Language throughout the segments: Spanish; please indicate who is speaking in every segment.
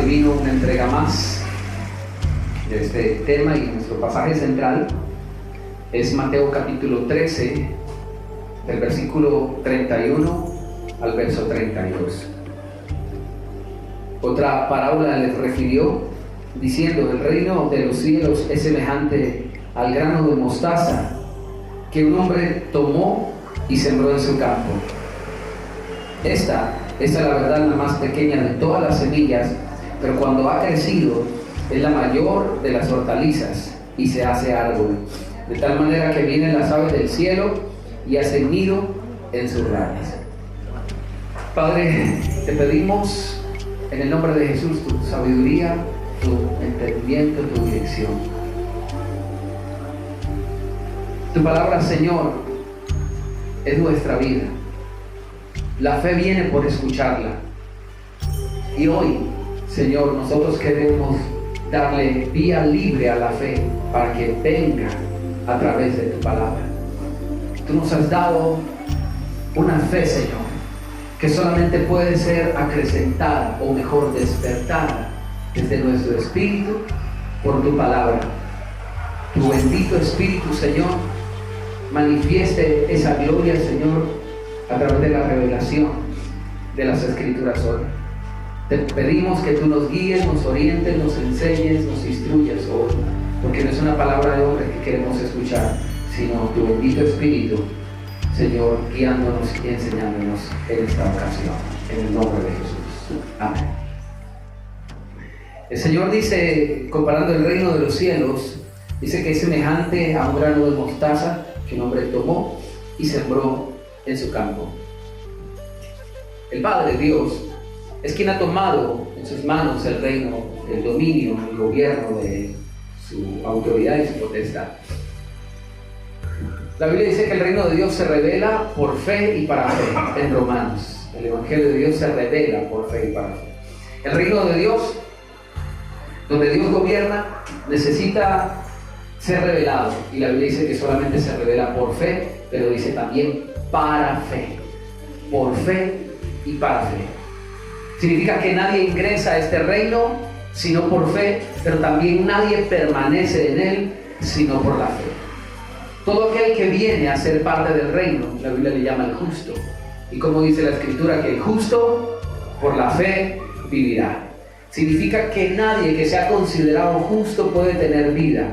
Speaker 1: vino una entrega más de este tema, y nuestro pasaje central es Mateo capítulo 13, del versículo 31 al verso 32. Otra parábola les refirió diciendo: el reino de los cielos es semejante al grano de mostaza que un hombre tomó y sembró en su campo. Esta es la verdad la más pequeña de todas las semillas, pero cuando ha crecido es la mayor de las hortalizas y se hace árbol, de tal manera que vienen las aves del cielo y hacen nido en sus ramas. Padre, te pedimos en el nombre de Jesús tu sabiduría, tu entendimiento, tu dirección. Tu palabra, Señor, es nuestra vida. La fe viene por escucharla. Y hoy, Señor, nosotros queremos darle vía libre a la fe para que venga a través de tu palabra. Tú nos has dado una fe, Señor, que solamente puede ser acrecentada, o mejor, despertada desde nuestro espíritu por tu palabra. Tu bendito Espíritu, Señor, manifieste esa gloria, Señor, a través de la revelación de las Escrituras hoy. Te pedimos que tú nos guíes, nos orientes, nos enseñes, nos instruyas hoy, porque no es una palabra de hombre que queremos escuchar, sino tu bendito Espíritu, Señor, guiándonos y enseñándonos en esta ocasión, en el nombre de Jesús. Amén. El Señor dice, comparando el reino de los cielos, dice que es semejante a un grano de mostaza que un hombre tomó y sembró en su campo. El Padre Dios es quien ha tomado en sus manos el reino, el dominio, el gobierno de su autoridad y su potestad. La Biblia dice que el reino de Dios se revela por fe y para fe. En Romanos, el Evangelio de Dios se revela por fe y para fe. El reino de Dios, donde Dios gobierna, necesita ser revelado, y la Biblia dice que solamente se revela por fe, pero dice también para fe. Por fe y para fe. Significa que nadie ingresa a este reino sino por fe, pero también nadie permanece en él sino por la fe. Todo aquel que viene a ser parte del reino, la Biblia le llama el justo. Y como dice la Escritura, que el justo por la fe vivirá. Significa que nadie que sea considerado justo puede tener vida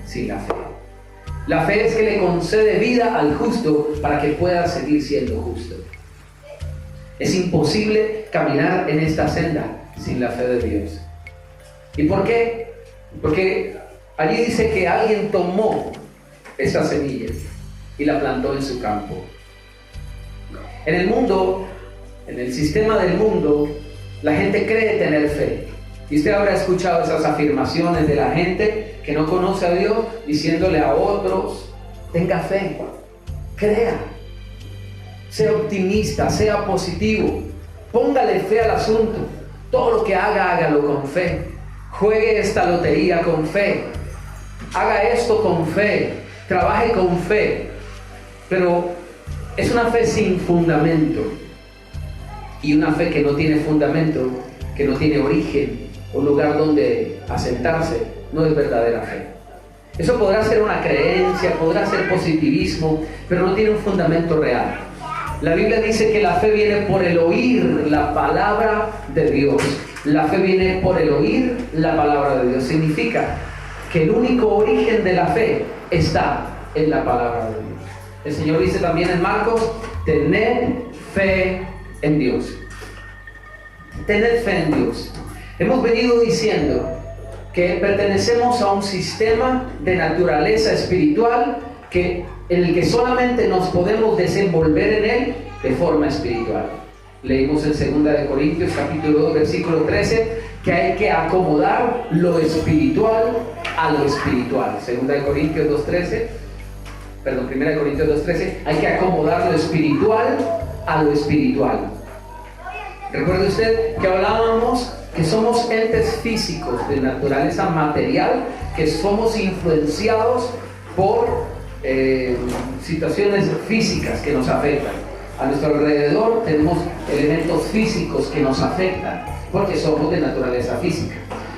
Speaker 1: sin la fe. La fe es que le concede vida al justo para que pueda seguir siendo justo. Es imposible caminar en esta senda sin la fe de Dios. ¿Y por qué? Porque allí dice que alguien tomó esa semilla y la plantó en su campo. En el mundo, en el sistema del mundo, la gente cree tener fe. Y usted habrá escuchado esas afirmaciones de la gente que no conoce a Dios diciéndole a otros: tenga fe, crea, sea optimista, sea positivo, póngale fe al asunto, todo lo que haga, hágalo con fe, juegue esta lotería con fe, haga esto con fe, trabaje con fe. Pero es una fe sin fundamento, y una fe que no tiene fundamento, que no tiene origen, un lugar donde asentarse, no es verdadera fe. Eso podrá ser una creencia, podrá ser positivismo, pero no tiene un fundamento real. La Biblia dice que la fe viene por el oír la palabra de Dios. La fe viene por el oír la palabra de Dios. Significa que el único origen de la fe está en la palabra de Dios. El Señor dice también en Marcos: tened fe en Dios. Tened fe en Dios. Hemos venido diciendo que pertenecemos a un sistema de naturaleza espiritual en el que solamente nos podemos desenvolver en él de forma espiritual. Leímos en 2 Corintios capítulo 2 versículo 13 que hay que acomodar lo espiritual a lo espiritual. 2 Corintios 2:13, perdón, 1 Corintios 2:13, hay que acomodar lo espiritual a lo espiritual. Recuerde usted que hablábamos que somos entes físicos de naturaleza material, que somos influenciados por situaciones físicas que nos afectan. A nuestro alrededor tenemos elementos físicos que nos afectan, porque somos de naturaleza física.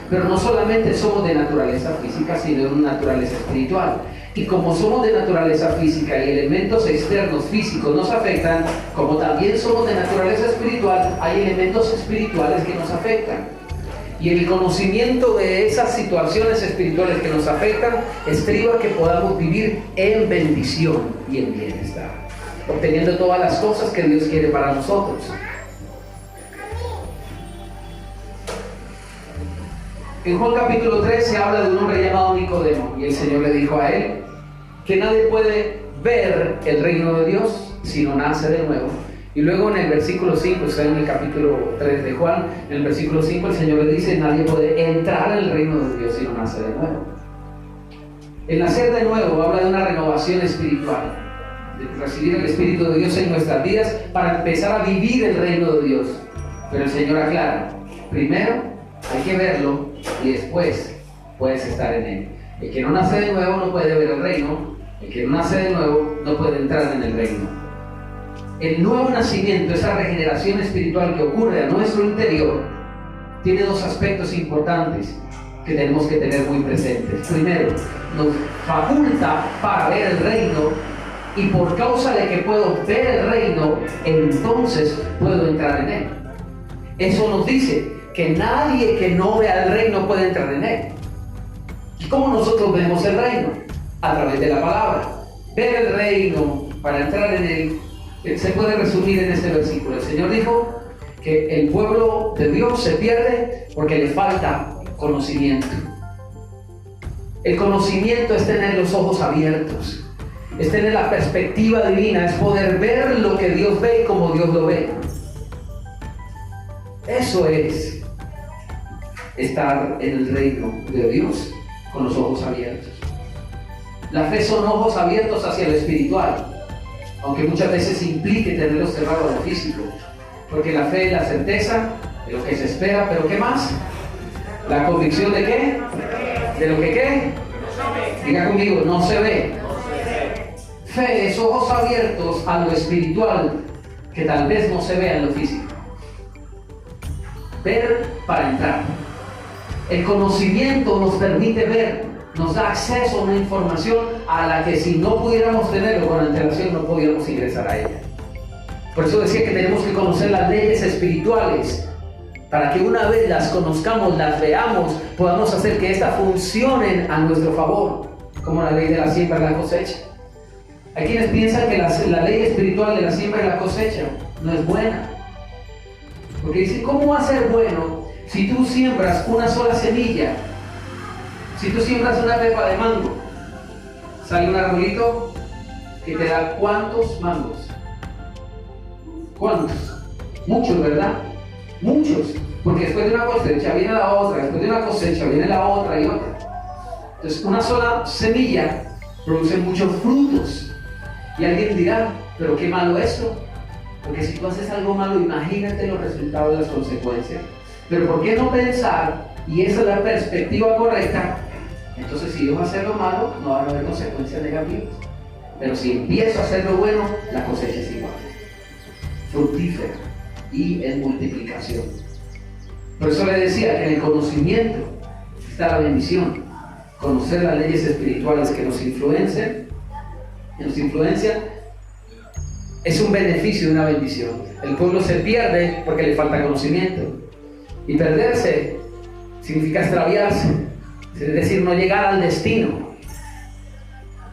Speaker 1: Pero no solamente somos de naturaleza física, sino de naturaleza espiritual. Y como somos de naturaleza física y elementos externos físicos nos afectan, como también somos de naturaleza espiritual, hay elementos espirituales que nos afectan. Y el conocimiento de esas situaciones espirituales que nos afectan estriba que podamos vivir en bendición y en bienestar, obteniendo todas las cosas que Dios quiere para nosotros. En Juan capítulo 3 se habla de un hombre llamado Nicodemo, y el Señor le dijo a él que nadie puede ver el reino de Dios si no nace de nuevo. Y luego en el versículo 5, está en el capítulo 3 de Juan, en el versículo 5 el Señor le dice: nadie puede entrar en el reino de Dios si no nace de nuevo. El nacer de nuevo habla de una renovación espiritual, de recibir el Espíritu de Dios en nuestras vidas para empezar a vivir el reino de Dios. Pero el Señor aclara: primero hay que verlo y después puedes estar en él. El que no nace de nuevo no puede ver el reino. El que no nace de nuevo no puede entrar en el reino. El nuevo nacimiento, esa regeneración espiritual que ocurre a nuestro interior, tiene dos aspectos importantes que tenemos que tener muy presentes. Primero, nos faculta para ver el reino, y por causa de que puedo ver el reino, entonces puedo entrar en él. Eso nos dice que nadie que no vea el reino puede entrar en él. ¿Y cómo nosotros vemos el reino? A través de la palabra. Ver el reino para entrar en él se puede resumir en este versículo. El Señor dijo que el pueblo de Dios se pierde porque le falta conocimiento. El conocimiento es tener los ojos abiertos, es tener la perspectiva divina, es poder ver lo que Dios ve y como Dios lo ve. Eso es estar en el reino de Dios con los ojos abiertos. La fe son ojos abiertos hacia lo espiritual, aunque muchas veces implique tenerlos cerrados a lo físico, porque la fe es la certeza de lo que se espera, pero ¿qué más? ¿La convicción de qué? ¿De lo que qué? Diga conmigo: no se ve. Fe es ojos abiertos a lo espiritual que tal vez no se vea en lo físico. Ver para entrar. El conocimiento nos permite ver, nos da acceso a una información a la que si no pudiéramos tenerlo con antelación no podíamos ingresar a ella. Por eso decía que tenemos que conocer las leyes espirituales para que una vez las conozcamos, las veamos, podamos hacer que éstas funcionen a nuestro favor, como la ley de la siembra y la cosecha. Hay quienes piensan que la ley espiritual de la siembra y la cosecha no es buena, porque dicen: ¿cómo va a ser bueno si tú siembras una sola semilla? Si tú siembras una pepa de mango, sale un arbolito que te da ¿cuántos mangos? ¿Cuántos? Muchos, ¿verdad? Muchos, porque después de una cosecha viene la otra, después de una cosecha viene la otra y otra. Entonces, una sola semilla produce muchos frutos. Y alguien dirá: ¿pero qué malo eso? Porque si tú haces algo malo, imagínate los resultados, las consecuencias. Pero ¿por qué no pensar, y esa es la perspectiva correcta? Entonces, si yo hacer lo malo, no va a haber consecuencias negativas. Pero si empiezo a hacer lo bueno, la cosecha es igual, fructífera y en multiplicación. Por eso le decía que en el conocimiento está la bendición. Conocer las leyes espirituales que nos influencian, es un beneficio y una bendición. El pueblo se pierde porque le falta conocimiento. Y perderse significa extraviarse, es decir, no llegar al destino.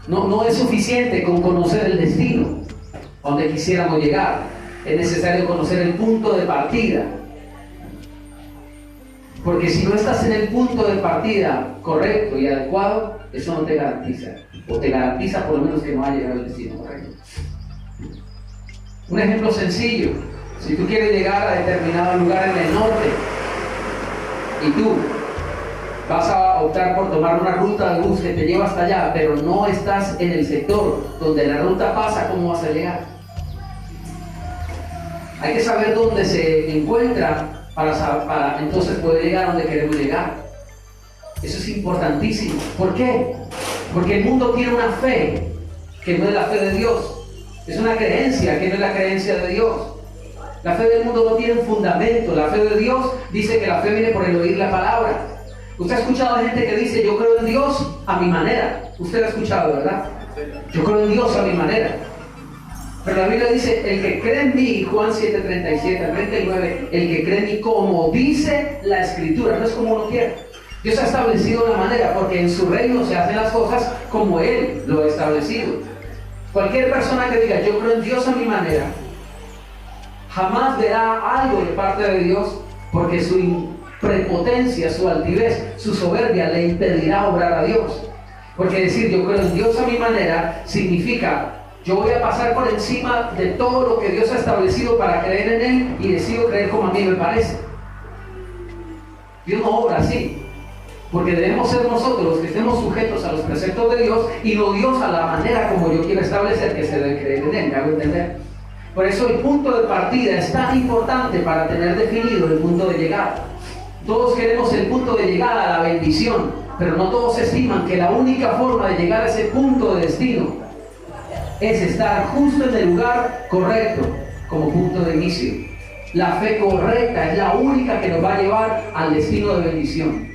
Speaker 1: No es suficiente con conocer el destino a donde quisiéramos llegar. Es necesario conocer el punto de partida. Porque si no estás en el punto de partida correcto y adecuado, eso no te garantiza. O te garantiza por lo menos que no va a llegar al destino correcto. Un ejemplo sencillo: si tú quieres llegar a determinado lugar en el norte y tú vas a optar por tomar una ruta de bus que te lleva hasta allá, pero no estás en el sector donde la ruta pasa, ¿cómo vas a llegar? Hay que saber dónde se encuentra para entonces poder llegar a donde queremos llegar. Eso es importantísimo. ¿Por qué? Porque el mundo tiene una fe que no es la fe de Dios. Es una creencia que no es la creencia de Dios. La fe del mundo no tiene fundamento. La fe de Dios dice que la fe viene por el oír la palabra. Usted ha escuchado a gente que dice, yo creo en Dios a mi manera. Usted lo ha escuchado, ¿verdad? Yo creo en Dios a mi manera. Pero la Biblia dice, el que cree en mí, Juan 7:37 al 39, el que cree en mí como dice la Escritura, no es como uno quiere. Dios ha establecido una manera, porque en su reino se hacen las cosas como Él lo ha establecido. Cualquier persona que diga, yo creo en Dios a mi manera, jamás verá algo de parte de Dios, porque su prepotencia, su altivez, su soberbia le impedirá obrar a Dios. Porque decir yo creo en Dios a mi manera significa yo voy a pasar por encima de todo lo que Dios ha establecido para creer en Él y decido creer como a mí me parece. Dios no obra así, porque debemos ser nosotros los que estemos sujetos a los preceptos de Dios y no Dios a la manera como yo quiero establecer que se debe creer en Él. ¿Me hago entender? Por eso el punto de partida es tan importante para tener definido el punto de llegada. Todos queremos el punto de llegada a la bendición, pero no todos estiman que la única forma de llegar a ese punto de destino es estar justo en el lugar correcto como punto de inicio. La fe correcta es la única que nos va a llevar al destino de bendición.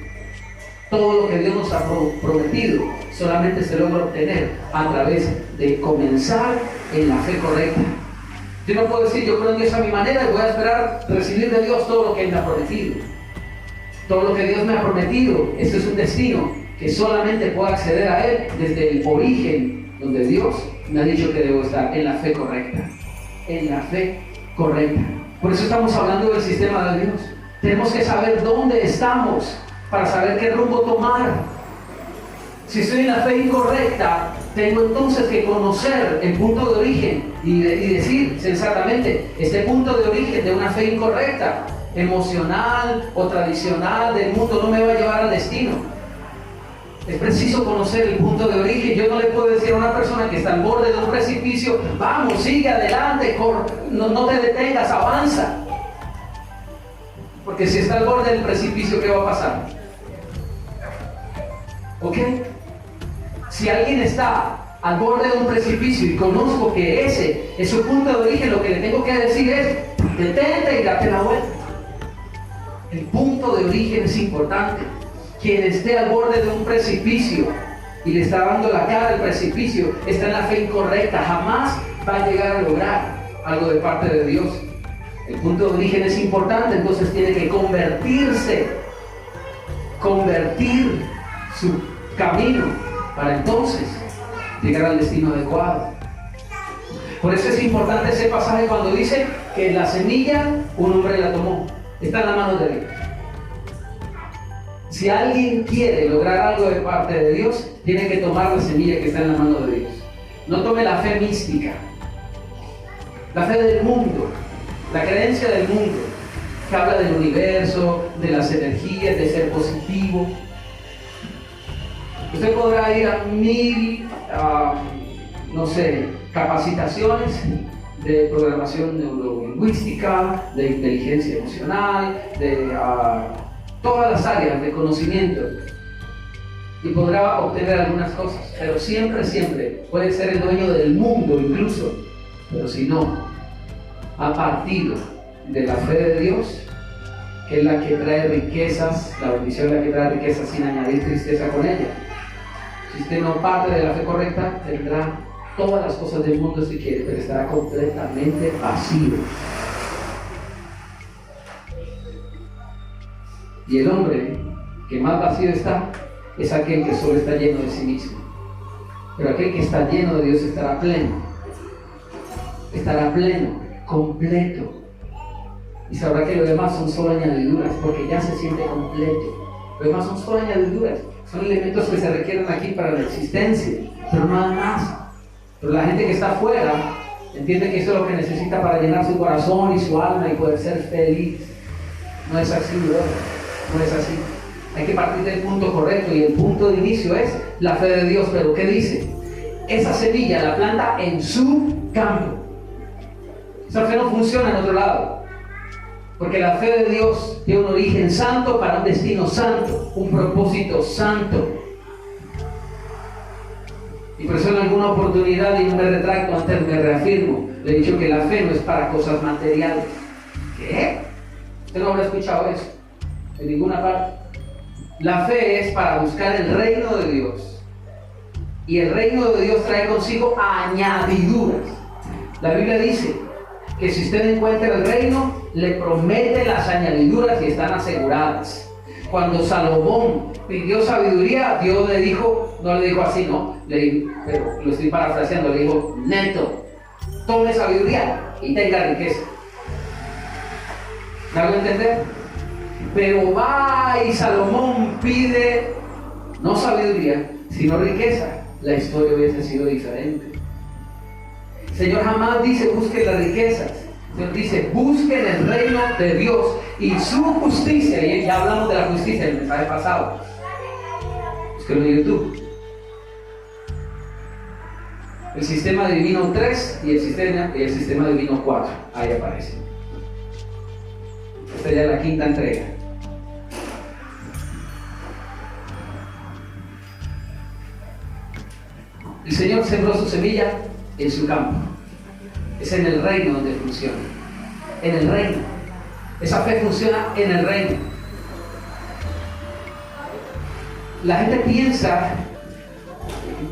Speaker 1: Todo lo que Dios nos ha prometido solamente se logra obtener a través de comenzar en la fe correcta. Yo no puedo decir yo creo en Dios a mi manera y voy a esperar recibir de Dios todo lo que Él me ha prometido. Todo lo que Dios me ha prometido, ese es un destino que solamente puedo acceder a Él desde el origen donde Dios me ha dicho que debo estar, en la fe correcta. En la fe correcta. Por eso estamos hablando del sistema de Dios. Tenemos que saber dónde estamos para saber qué rumbo tomar. Si estoy en la fe incorrecta, tengo entonces que conocer el punto de origen y decir sensatamente, este punto de origen de una fe incorrecta, emocional o tradicional del mundo, no me va a llevar al destino. Es preciso conocer el punto de origen. Yo no le puedo decir a una persona que está al borde de un precipicio, vamos, sigue adelante, no te detengas, avanza. Porque si está al borde del precipicio, ¿qué va a pasar? ¿Ok? Si alguien está al borde de un precipicio y conozco que ese es su punto de origen, lo que le tengo que decir es, detente y date la vuelta. El punto de origen es importante. Quien esté al borde de un precipicio y le está dando la cara al precipicio está en la fe incorrecta, jamás va a llegar a lograr algo de parte de Dios. El punto de origen es importante, entonces tiene que convertir su camino para entonces llegar al destino adecuado. Por eso es importante ese pasaje cuando dice que la semilla un hombre la tomó, está en la mano de Dios. Si alguien quiere lograr algo de parte de Dios, tiene que tomar la semilla que está en la mano de Dios. No tome la fe mística, la fe del mundo, la creencia del mundo, que habla del universo, de las energías, de ser positivo. Usted podrá ir a 1000, capacitaciones de programación neurolingüística, de inteligencia emocional, de todas las áreas de conocimiento, y podrá obtener algunas cosas, pero siempre puede ser el dueño del mundo incluso, pero si no ha partido de la fe de Dios, que es la que trae riquezas, la bendición es la que trae riquezas sin añadir tristeza con ella. Si usted no parte de la fe correcta, tendrá todas las cosas del mundo si quiere, pero estará completamente vacío. Y el hombre que más vacío está es aquel que solo está lleno de sí mismo. Pero aquel que está lleno de Dios estará pleno, completo. Y sabrá que lo demás son solo añadiduras, porque ya se siente completo. Lo demás son solo añadiduras, son elementos que se requieren aquí para la existencia, pero nada más. Pero la gente que está afuera entiende que eso es lo que necesita para llenar su corazón y su alma y poder ser feliz. No es así, ¿verdad? No es así. Hay que partir del punto correcto, y el punto de inicio es la fe de Dios. Pero ¿qué dice? Esa semilla la planta en su campo. Esa fe no funciona en otro lado, porque la fe de Dios tiene un origen santo para un destino santo, un propósito santo. Y por eso en alguna oportunidad, y no me retracto, antes me reafirmo, le he dicho que la fe no es para cosas materiales. ¿Qué? Usted no habrá escuchado eso en ninguna parte. La fe es para buscar el reino de Dios. Y el reino de Dios trae consigo añadiduras. La Biblia dice que si usted encuentra el reino, le promete las añadiduras y están aseguradas. Cuando Salomón pidió sabiduría, Dios le dijo, no le dijo así, no, pero lo estoy parafraseando, le dijo, neto, tome sabiduría y tenga riqueza. ¿Me hago entender? Pero va y Salomón pide no sabiduría, sino riqueza. La historia hubiese sido diferente. El Señor jamás dice busquen las riquezas. El Señor dice busquen el reino de Dios y su justicia. Y ya hablamos de la justicia en el mensaje pasado. Búsquenlo en YouTube. El sistema divino 3 y el sistema divino 4. Ahí aparece. Esta ya es la quinta entrega. El Señor sembró su semilla en su campo. Es en el reino donde funciona. En el reino. Esa fe funciona en el reino. La gente piensa,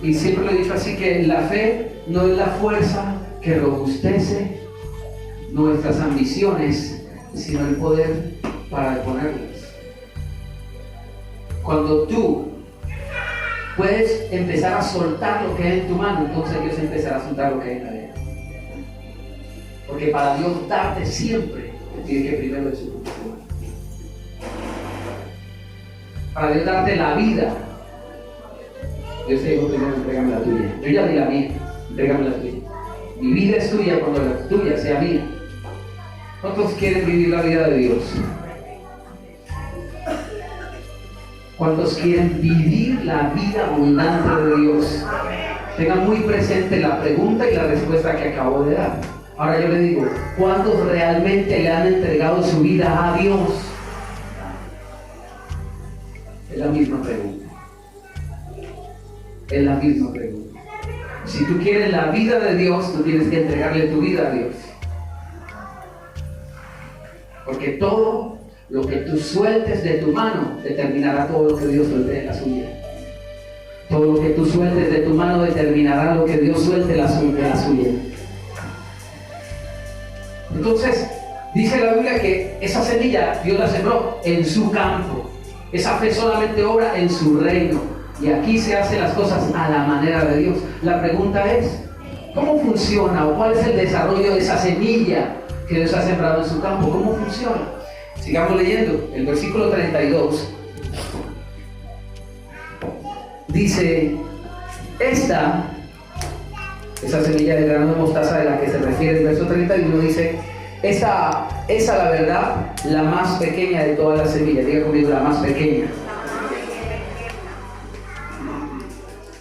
Speaker 1: y siempre lo he dicho así, que la fe no es la fuerza que robustece nuestras ambiciones, sino el poder para deponerlas. Cuando tú puedes empezar a soltar lo que hay en tu mano, entonces Dios empezará a soltar lo que hay en la de él. Porque para Dios darte siempre, te tiene que primero de su justicia. Para Dios darte la vida, Dios te dijo primero, entrégame la tuya. Yo ya di la mía, entrégame la tuya. Mi vida es tuya cuando la tuya sea mía. ¿Cuántos quieren vivir la vida de Dios? ¿Cuántos quieren vivir la vida abundante de Dios? Tengan muy presente la pregunta y la respuesta que acabo de dar. Ahora yo le digo, ¿cuántos realmente le han entregado su vida a Dios? Es la misma pregunta. Es la misma pregunta. Si tú quieres la vida de Dios, tú tienes que entregarle tu vida a Dios. Porque todo lo que tú sueltes de tu mano determinará todo lo que Dios suelte de la suya. Todo lo que tú sueltes de tu mano determinará lo que Dios suelte de la suya. Entonces, dice la Biblia que esa semilla Dios la sembró en su campo. Esa fe solamente obra en su reino. Y aquí se hacen las cosas a la manera de Dios. La pregunta es, ¿cómo funciona o cuál es el desarrollo de esa semilla que Dios ha sembrado en su campo? ¿Cómo funciona? Sigamos leyendo. El versículo 32 dice, esa semilla de grano de mostaza de la que se refiere el verso 31 dice, esa la verdad, la más pequeña de todas las semillas. Diga conmigo, la más pequeña.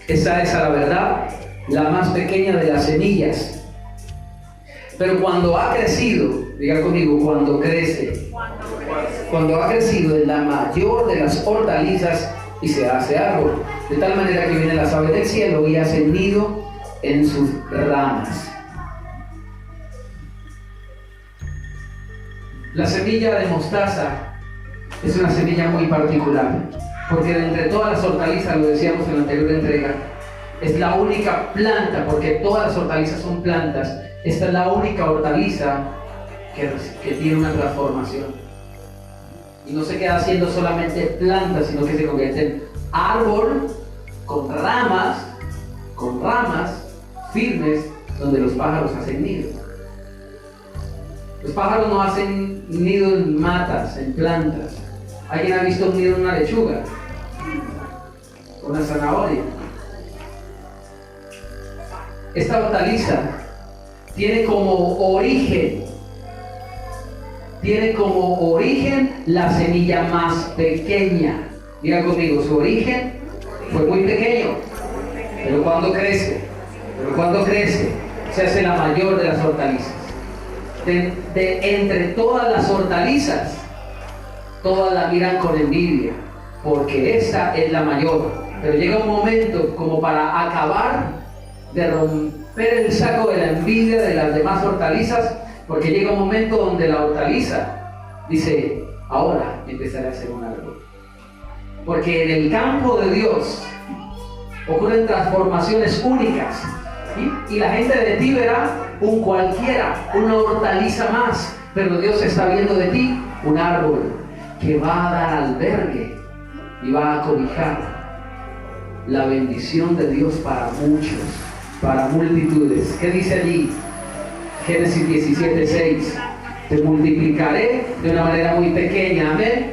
Speaker 1: Esa es la verdad, la más pequeña de las semillas. Pero cuando ha crecido, diga conmigo, cuando crece, cuando ha crecido es la mayor de las hortalizas y se hace árbol, de tal manera que vienen las aves del cielo y hacen nido en sus ramas. La semilla de mostaza es una semilla muy particular, porque de entre todas las hortalizas, lo decíamos en la anterior entrega, es la única planta, porque todas las hortalizas son plantas, esta es la única hortaliza que tiene una transformación. Y no se queda siendo solamente planta, sino que se convierte en árbol con ramas firmes, donde los pájaros hacen nido. Los pájaros no hacen nido en matas, en plantas. ¿Alguien ha visto un nido en una lechuga? Una zanahoria. Esta hortaliza tiene como origen la semilla más pequeña. Diga conmigo, su origen fue muy pequeño, pero cuando crece, se hace la mayor de las hortalizas. Entre todas las hortalizas, todas la miran con envidia, porque esta es la mayor. Pero llega un momento como para acabar de romper el saco de la envidia de las demás hortalizas, Porque llega un momento donde la hortaliza dice, ahora empezaré a hacer un árbol. Porque en el campo de Dios ocurren transformaciones únicas. ¿Sí? Y la gente de ti verá un cualquiera, una hortaliza más. Pero Dios está viendo de ti un árbol que va a dar albergue y va a cobijar la bendición de Dios para muchos, para multitudes. ¿Qué dice allí? Génesis 17:6. Te multiplicaré de una manera muy pequeña, amén,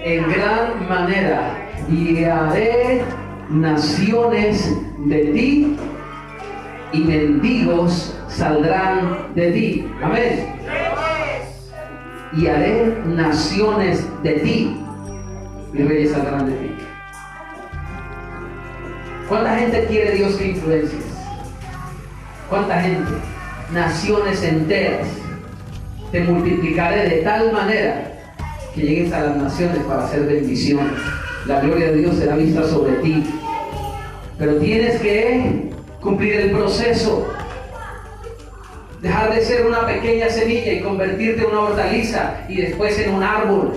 Speaker 1: en gran manera, y haré naciones de ti, y mendigos saldrán de ti, amén. Y haré naciones de ti, y reyes saldrán de ti. ¿Cuánta gente quiere Dios que influencies? ¿Cuánta gente? Naciones enteras. Te multiplicaré de tal manera que llegues a las naciones para hacer bendición. La gloria de Dios será vista sobre ti. Pero tienes que cumplir el proceso. Dejar de ser una pequeña semilla y convertirte en una hortaliza y después en un árbol.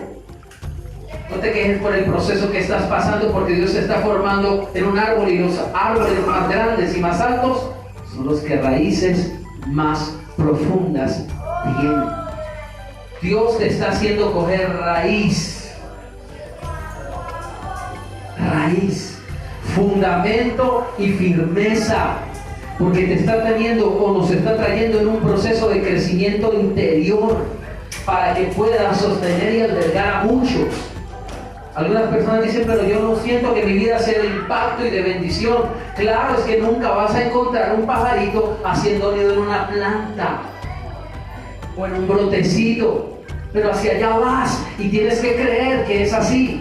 Speaker 1: No te quejes por el proceso que estás pasando, porque Dios se está formando en un árbol, y los árboles más grandes y más altos son los que raíces más profundas tienen. Dios te está haciendo coger raíz, fundamento y firmeza, porque te está teniendo, o nos está trayendo en un proceso de crecimiento interior para que puedas sostener y albergar a muchos. Algunas personas dicen, pero yo no siento que mi vida sea de impacto y de bendición. Claro, es que nunca vas a encontrar un pajarito haciendo nido en una planta o en un brotecito, pero hacia allá vas y tienes que creer que es así.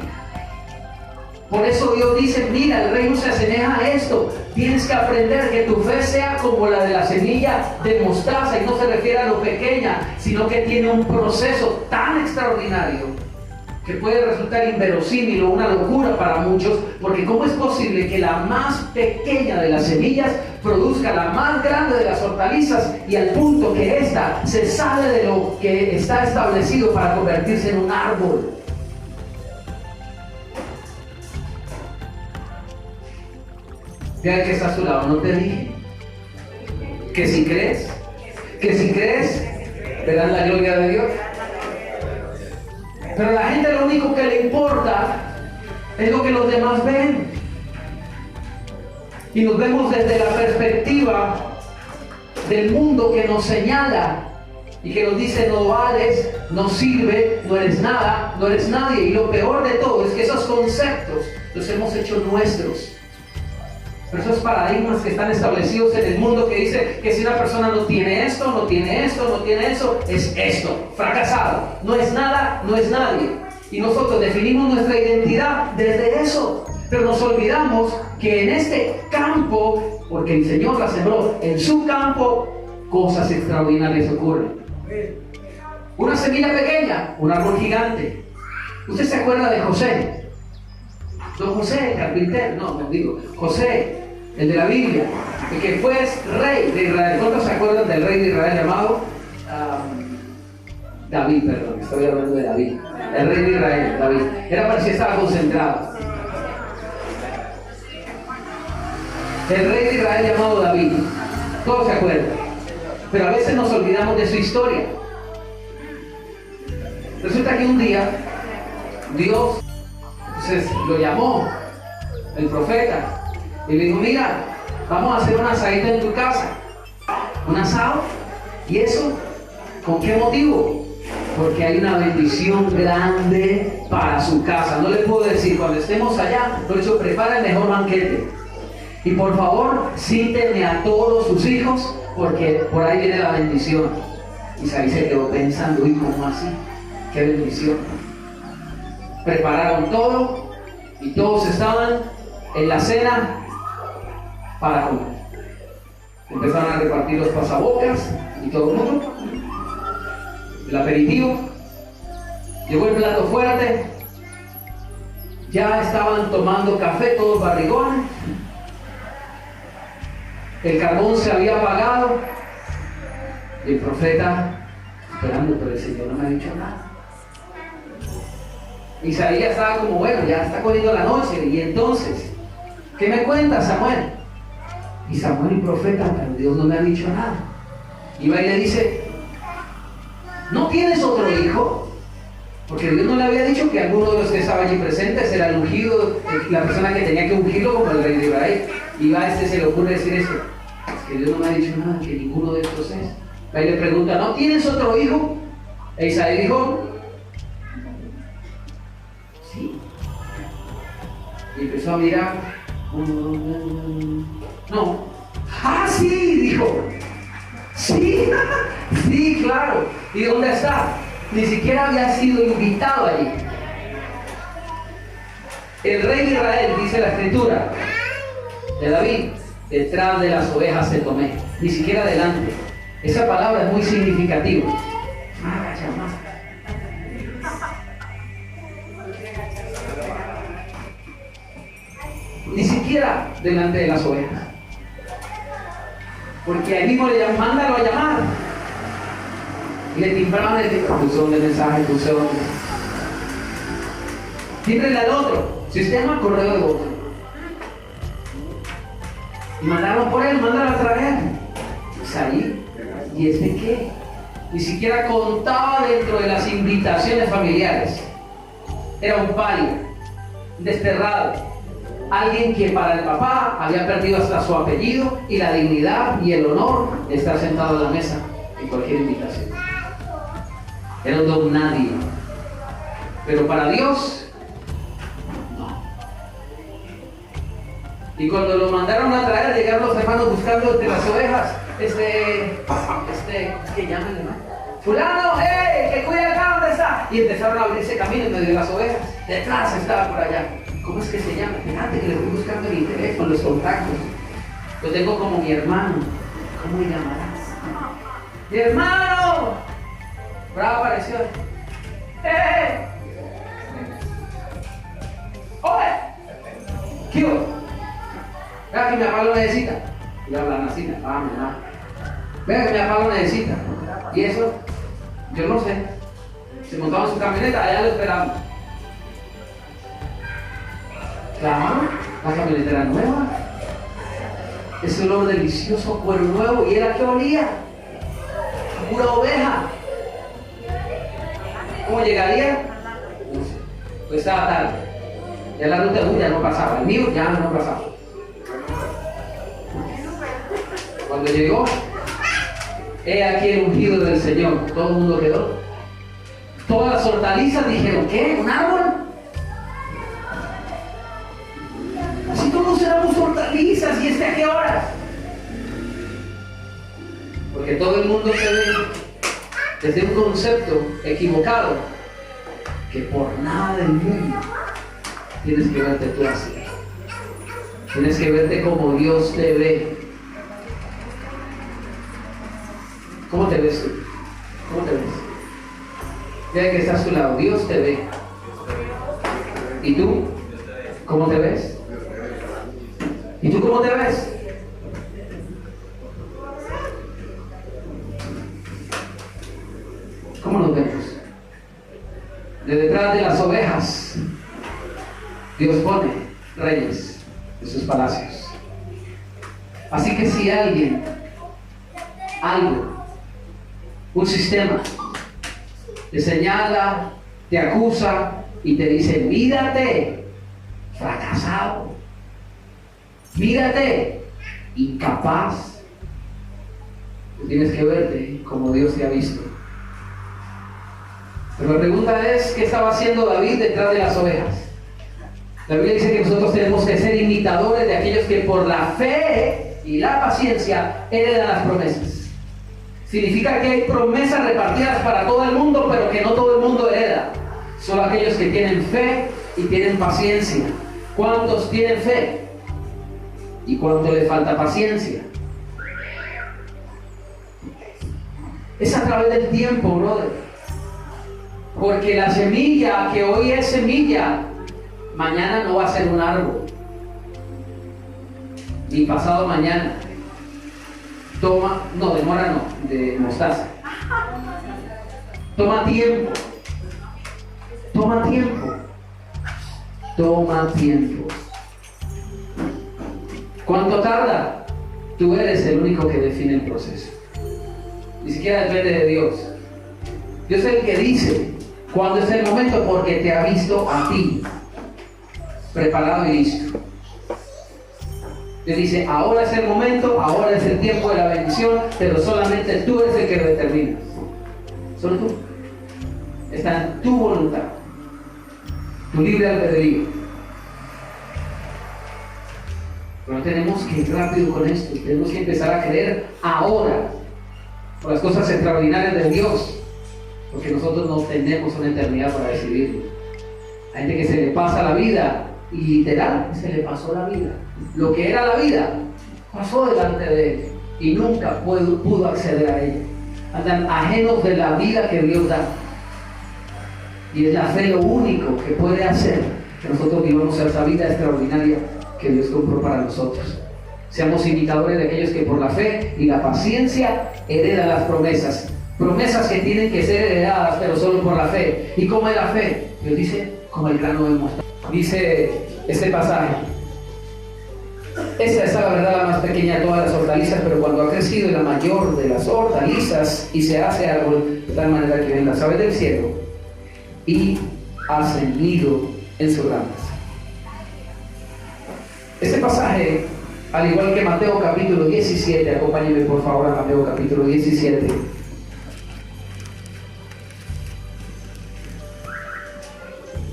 Speaker 1: Por eso Dios dice, mira, el reino se asemeja a esto. Tienes que aprender que tu fe sea como la de la semilla de mostaza, y no se refiere a lo pequeña, sino que tiene un proceso tan extraordinario que puede resultar inverosímil o una locura para muchos, porque ¿cómo es posible que la más pequeña de las semillas produzca la más grande de las hortalizas, y al punto que ésta se sale de lo que está establecido para convertirse en un árbol? Vean que está a su lado, ¿no te dije? Que si crees, verán la gloria de Dios. Pero a la gente lo único que le importa es lo que los demás ven. Y nos vemos desde la perspectiva del mundo que nos señala y que nos dice, no vales, no sirve, no eres nada, no eres nadie. Y lo peor de todo es que esos conceptos los hemos hecho nuestros. Pero esos paradigmas que están establecidos en el mundo, que dice que si una persona no tiene esto, no tiene esto, no tiene eso, es esto, fracasado, no es nada, no es nadie. Y nosotros definimos nuestra identidad desde eso, pero nos olvidamos que en este campo, porque el Señor la sembró en su campo, cosas extraordinarias ocurren. Una semilla pequeña, un árbol gigante. ¿Usted se acuerda de José? Don José, el carpintero, no digo, José, el de la Biblia, el que fue rey de Israel. ¿Cuántos se acuerdan del rey de Israel llamado? David, perdón, estoy hablando de David. El rey de Israel, David. Era para si estaba concentrado. El rey de Israel llamado David. Todos se acuerdan. Pero a veces nos olvidamos de su historia. Resulta que un día Dios lo llamó, el profeta, y le dijo, mira, vamos a hacer un asadito en tu casa. Un asado. ¿Y eso? ¿Con qué motivo? Porque hay una bendición grande para su casa. No le puedo decir, cuando estemos allá, por eso prepara el mejor banquete. Y por favor, cíteme a todos sus hijos, porque por ahí viene la bendición. Y ahí se quedó pensando, ¿y cómo así? ¿Qué bendición? Prepararon todo y todos estaban en la cena para comer. Empezaron a repartir los pasabocas y todo el mundo. El aperitivo. Llegó el plato fuerte. Ya estaban tomando café todos barrigones. El carbón se había apagado. Y el profeta, esperando, pero el Señor no me ha dicho nada. Isaías estaba como, bueno, ya está corriendo la noche. Y entonces, ¿qué me cuenta Samuel? Y Samuel, el profeta, pero Dios no me ha dicho nada. Y va y le dice, ¿no tienes otro hijo? Porque Dios no le había dicho que alguno de los que estaba allí presentes era el ungido, la persona que tenía que ungirlo como el rey de Israel. Y va se le ocurre decir eso. Es que Dios no me ha dicho nada, que ninguno de estos es. Va y le pregunta, ¿no tienes otro hijo? E Isaías dijo, sí. Y empezó a mirar. No. Ah, sí, dijo. Sí, sí, claro. ¿Y dónde está? Ni siquiera había sido invitado allí. El rey de Israel, dice la escritura de David, detrás de las ovejas se tomé, ni siquiera delante. Esa palabra es muy significativa. Ni siquiera delante de las ovejas. Porque ahí mismo le llaman, mándalo a llamar. Y le timbraban el buzón de mensajes, buzón. Tímbrenle al otro. Si usted llama correo de voz. Y mandaron por él, mándalo a traer. Pues ahí. ¿Y este qué? Ni siquiera contaba dentro de las invitaciones familiares. Era un pálido, desterrado. Alguien que para el papá había perdido hasta su apellido y la dignidad y el honor de estar sentado a la mesa en cualquier invitación. Era un don nadie. Pero para Dios, no. Y cuando lo mandaron a traer, llegaron los hermanos buscando entre las ovejas. ¿Qué llaman, hermano? Fulano, que cuida acá, ¿dónde está? Y empezaron a abrirse camino en medio de las ovejas. Detrás estaba por allá. ¿Cómo es que se llama? Fíjate que le estoy buscando en el teléfono, los contactos. Lo tengo como mi hermano. ¿Cómo le llamarás? ¡Mi hermano! Bravo apareció. ¡Oye! ¿Qué hubo? Vea que mi papá lo necesita. Y hablan así, mamá. Vea que mi papá lo necesita. Y eso, yo no sé. Se montaba en su camioneta, allá lo esperamos. Claro, la camioneta era nueva. Ese olor delicioso, cuero nuevo. ¿Y era que olía? A pura oveja. ¿Cómo llegaría? No sé. Pues estaba tarde. Ya la ruta ya no pasaba. El mío ya no pasaba. Cuando llegó, he aquí el ungido del Señor. Todo el mundo quedó. Todas las hortalizas dijeron, ¿qué? ¿Un árbol? Si todos éramos hortalizas, ¿y a qué horas? Porque todo el mundo se ve desde un concepto equivocado que por nada del mundo tienes que verte tú así. Tienes que verte como Dios te ve. ¿Cómo te ves tú? ¿Cómo te ves? Mira que estás a tu lado. Dios te ve. ¿Y tú? ¿Cómo te ves? ¿Y tú cómo te ves? ¿Cómo nos vemos? De detrás de las ovejas, Dios pone reyes en sus palacios. Así que si alguien, algo, un sistema, te señala, te acusa y te dice, mírate, fracasado. Mírate, incapaz. Tú tienes que verte como Dios te ha visto. Pero la pregunta es, ¿qué estaba haciendo David detrás de las ovejas? La Biblia dice que nosotros tenemos que ser imitadores de aquellos que por la fe y la paciencia heredan las promesas. Significa que hay promesas repartidas para todo el mundo, pero que no todo el mundo hereda. Solo aquellos que tienen fe y tienen paciencia. ¿Cuántos tienen fe? ¿Y cuánto le falta paciencia? Es a través del tiempo, brother. Porque la semilla que hoy es semilla, mañana no va a ser un árbol. Ni pasado mañana. de mostaza. Toma tiempo. Toma tiempo. Toma tiempo. ¿Cuánto tarda? Tú eres el único que define el proceso. Ni siquiera depende de Dios. Dios es el que dice cuándo es el momento, porque te ha visto a ti preparado y listo. Dios dice, ahora es el momento, ahora es el tiempo de la bendición, pero solamente tú eres el que lo determinas. Solo tú. Está en tu voluntad, tu libre albedrío. Pero tenemos que ir rápido con esto. Tenemos que empezar a creer ahora por las cosas extraordinarias de Dios, porque nosotros no tenemos una eternidad para decidirlo. Hay gente que se le pasa la vida, y literal se le pasó la vida. Lo que era la vida pasó delante de él y nunca pudo acceder a ella. Andan ajenos de la vida que Dios da. Y es la fe lo único que puede hacer que nosotros vivamos esa vida extraordinaria que Dios compró para nosotros. Seamos imitadores de aquellos que por la fe y la paciencia heredan las promesas. Promesas que tienen que ser heredadas, pero solo por la fe. ¿Y cómo es la fe? Dios dice, como el grano de mostaza. Dice este pasaje: esa es la verdad la más pequeña de todas las hortalizas, pero cuando ha crecido la mayor de las hortalizas y se hace árbol, de tal manera que ven las aves del cielo y hacen nido en sus ramas. Este pasaje, al igual que Mateo capítulo 17, acompáñenme por favor a Mateo capítulo 17.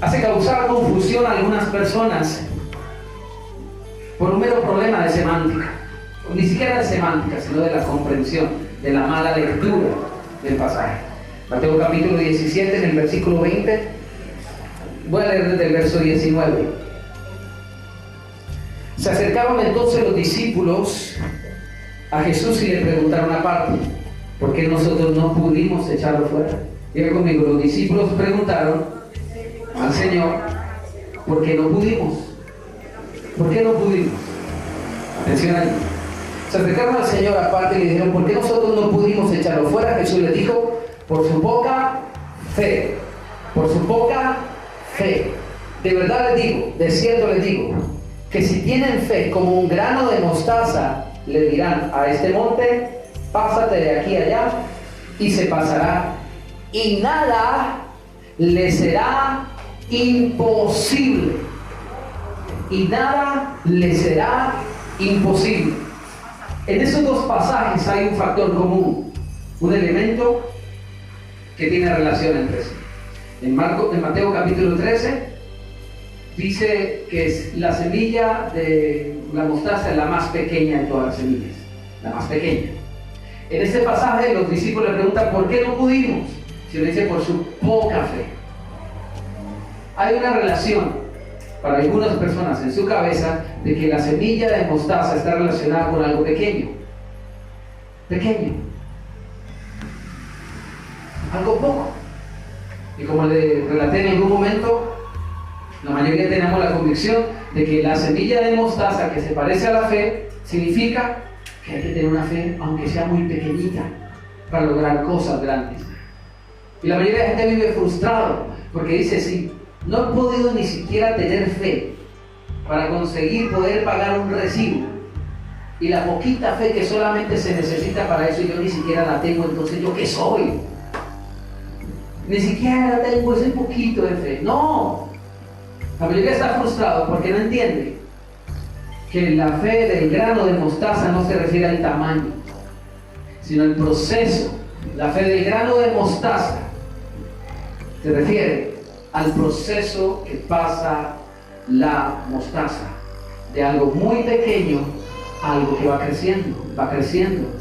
Speaker 1: Hace causar confusión a algunas personas por un mero problema de semántica, ni siquiera de semántica, sino de la comprensión, de la mala lectura del pasaje. Mateo capítulo 17, en el versículo 20, voy a leer desde el verso 19. Se acercaron entonces los discípulos a Jesús y le preguntaron aparte: ¿por qué nosotros no pudimos echarlo fuera? Diga conmigo, los discípulos preguntaron al Señor: ¿por qué no pudimos? ¿Por qué no pudimos? Atención ahí. Se acercaron al Señor aparte y le dijeron: ¿por qué nosotros no pudimos echarlo fuera? Jesús les dijo: por su poca fe. Por su poca fe. De verdad les digo, de cierto les digo, que si tienen fe como un grano de mostaza, le dirán a este monte: pásate de aquí a allá, y se pasará, y nada le será imposible. Y nada le será imposible. En esos dos pasajes hay un factor común, un elemento que tiene relación entre sí. En Mateo capítulo 13 dice que es la semilla de la mostaza es la más pequeña de todas las semillas, la más pequeña. En este pasaje los discípulos le preguntan: ¿por qué no pudimos? Se le dice: por su poca fe. Hay una relación para algunas personas en su cabeza de que la semilla de mostaza está relacionada con algo pequeño. Pequeño. Algo poco. Y como le relaté en algún momento, la mayoría tenemos la convicción de que la semilla de mostaza que se parece a la fe significa que hay que tener una fe, aunque sea muy pequeñita, para lograr cosas grandes. Y la mayoría de la gente vive frustrado porque dice: sí, no he podido ni siquiera tener fe para conseguir poder pagar un recibo, y la poquita fe que solamente se necesita para eso yo ni siquiera la tengo, entonces ¿yo qué soy? Ni siquiera tengo ese poquito de fe. No, la mayoría está frustrado porque no entiende que la fe del grano de mostaza no se refiere al tamaño, sino al proceso. La fe del grano de mostaza se refiere al proceso que pasa la mostaza, de algo muy pequeño a algo que va creciendo,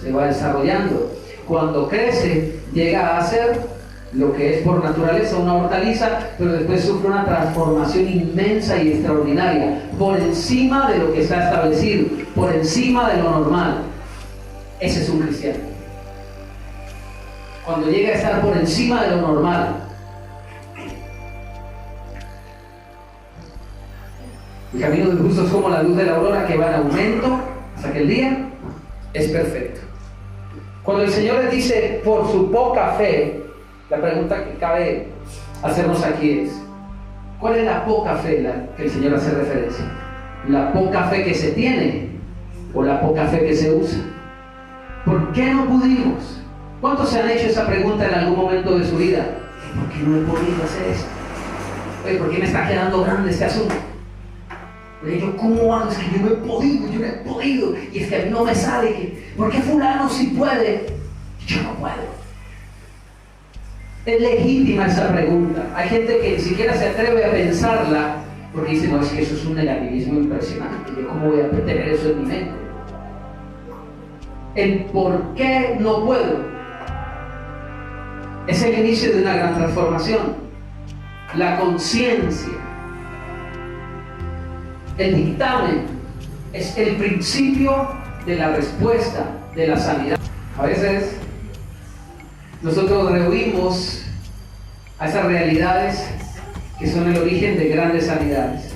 Speaker 1: se va desarrollando. Cuando crece, llega a ser lo que es por naturaleza una hortaliza, pero después sufre una transformación inmensa y extraordinaria, por encima de lo que está establecido, por encima de lo normal. Ese es un cristiano. Cuando llega a estar por encima de lo normal. El camino del justo es como la luz de la aurora, que va en aumento hasta que el día es perfecto. Cuando el Señor les dice por su poca fe, la pregunta que cabe hacernos aquí es: ¿cuál es la poca fe a la que el Señor hace referencia? ¿La poca fe que se tiene o la poca fe que se usa? ¿Por qué no pudimos? ¿Cuántos se han hecho esa pregunta en algún momento de su vida? ¿Por qué no he podido hacer esto? Oye, ¿por qué me está quedando grande este asunto? Oye, ¿yo cómo hago? Es que yo no he podido. Y es que a mí no me sale. ¿Por qué fulano sí puede? Yo no puedo. Es legítima esa pregunta. Hay gente que ni siquiera se atreve a pensarla porque dice: no, es que eso es un negativismo impresionante. ¿Yo cómo voy a tener eso en mi mente? El por qué no puedo es el inicio de una gran transformación. La conciencia, el dictamen, es el principio de la respuesta, de la sanidad. A veces nosotros rehuimos a esas realidades que son el origen de grandes sanidades.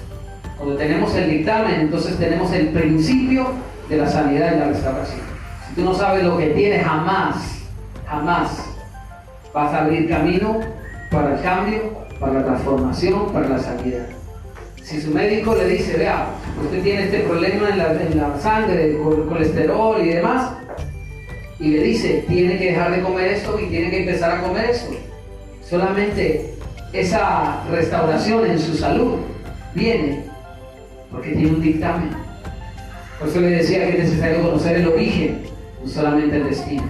Speaker 1: Cuando tenemos el dictamen, entonces tenemos el principio de la sanidad y la restauración. Si tú no sabes lo que tienes, jamás vas a abrir camino para el cambio, para la transformación, para la sanidad. Si su médico le dice: vea, usted tiene este problema en la sangre, colesterol y demás, y le dice: tiene que dejar de comer esto y tiene que empezar a comer esto, solamente esa restauración en su salud viene porque tiene un dictamen. Por eso le decía que es necesario conocer el origen, no solamente el destino.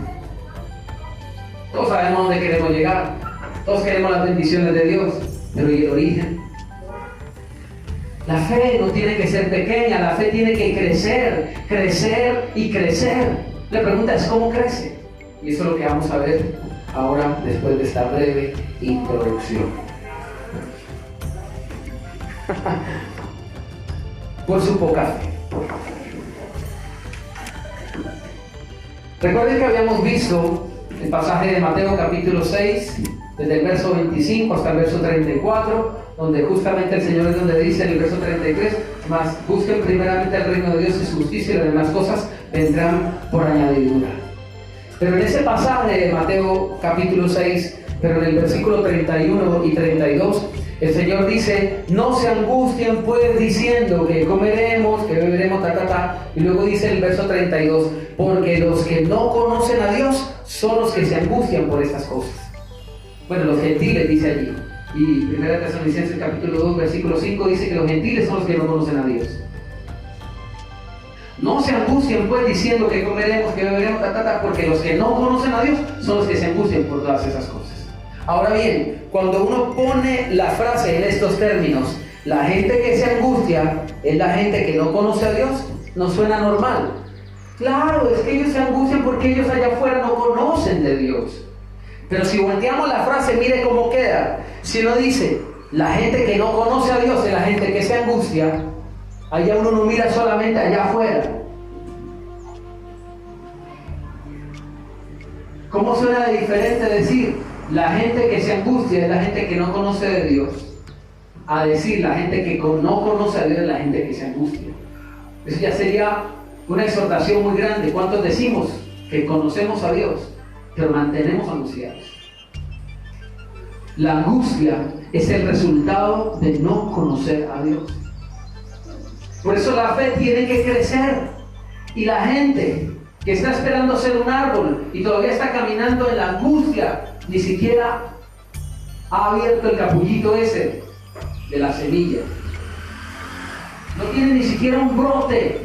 Speaker 1: Todos sabemos dónde queremos llegar, todos queremos las bendiciones de Dios, pero ¿y el origen? La fe no tiene que ser pequeña, la fe tiene que crecer y crecer. La pregunta es: ¿cómo crece? Y eso es lo que vamos a ver ahora, después de esta breve introducción. Por su poca fe. Recuerden que habíamos visto el pasaje de Mateo capítulo 6, desde el verso 25 hasta el verso 34, donde justamente el Señor es donde dice en el verso 33: mas busquen primeramente el reino de Dios y su justicia, y las demás cosas vendrán por añadidura. Pero en ese pasaje de Mateo capítulo 6, pero en el versículo 31 y 32, el Señor dice: no se angustien pues diciendo que comeremos, que beberemos, y luego dice el verso 32: porque los que no conocen a Dios son los que se angustian por estas cosas. Bueno, los gentiles dice allí. Y 1 Tesalonicenses capítulo 2 versículo 5 dice que los gentiles son los que no conocen a Dios. No se angustien pues diciendo que comeremos, que beberemos, porque los que no conocen a Dios son los que se angustian por todas esas cosas. Ahora bien, cuando uno pone la frase en estos términos, la gente que se angustia es la gente que no conoce a Dios, no suena normal. Claro, es que ellos se angustian porque ellos allá afuera no conocen de Dios. Pero si volteamos la frase, mire cómo queda. Si uno dice: la gente que no conoce a Dios es la gente que se angustia, allá uno no mira solamente allá afuera. ¿Cómo suena de diferente decir la gente que se angustia es la gente que no conoce de Dios, a decir la gente que no conoce a Dios es la gente que se angustia? Eso ya sería una exhortación muy grande. ¿Cuántos decimos que conocemos a Dios, pero mantenemos angustiados? La angustia es el resultado de no conocer a Dios. Por eso la fe tiene que crecer. Y la gente que está esperando ser un árbol y todavía está caminando en la angustia, ni siquiera ha abierto el capullito ese de la semilla. No tiene ni siquiera un brote.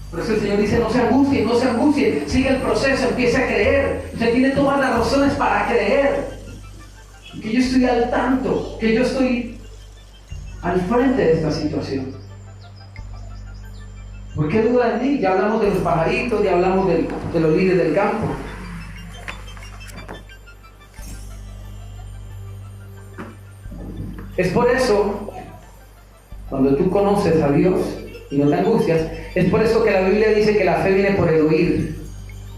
Speaker 1: Por eso el Señor dice: no se angustien, sigue el proceso, empiece a creer. Usted tiene todas las razones para creer. Que yo estoy al tanto, que yo estoy al frente de esta situación. ¿Por qué duda de mí? Ya hablamos de los pajaritos, ya hablamos de los líderes del campo. Es por eso, cuando tú conoces a Dios y no te angustias, es por eso que la Biblia dice que la fe viene por el oír.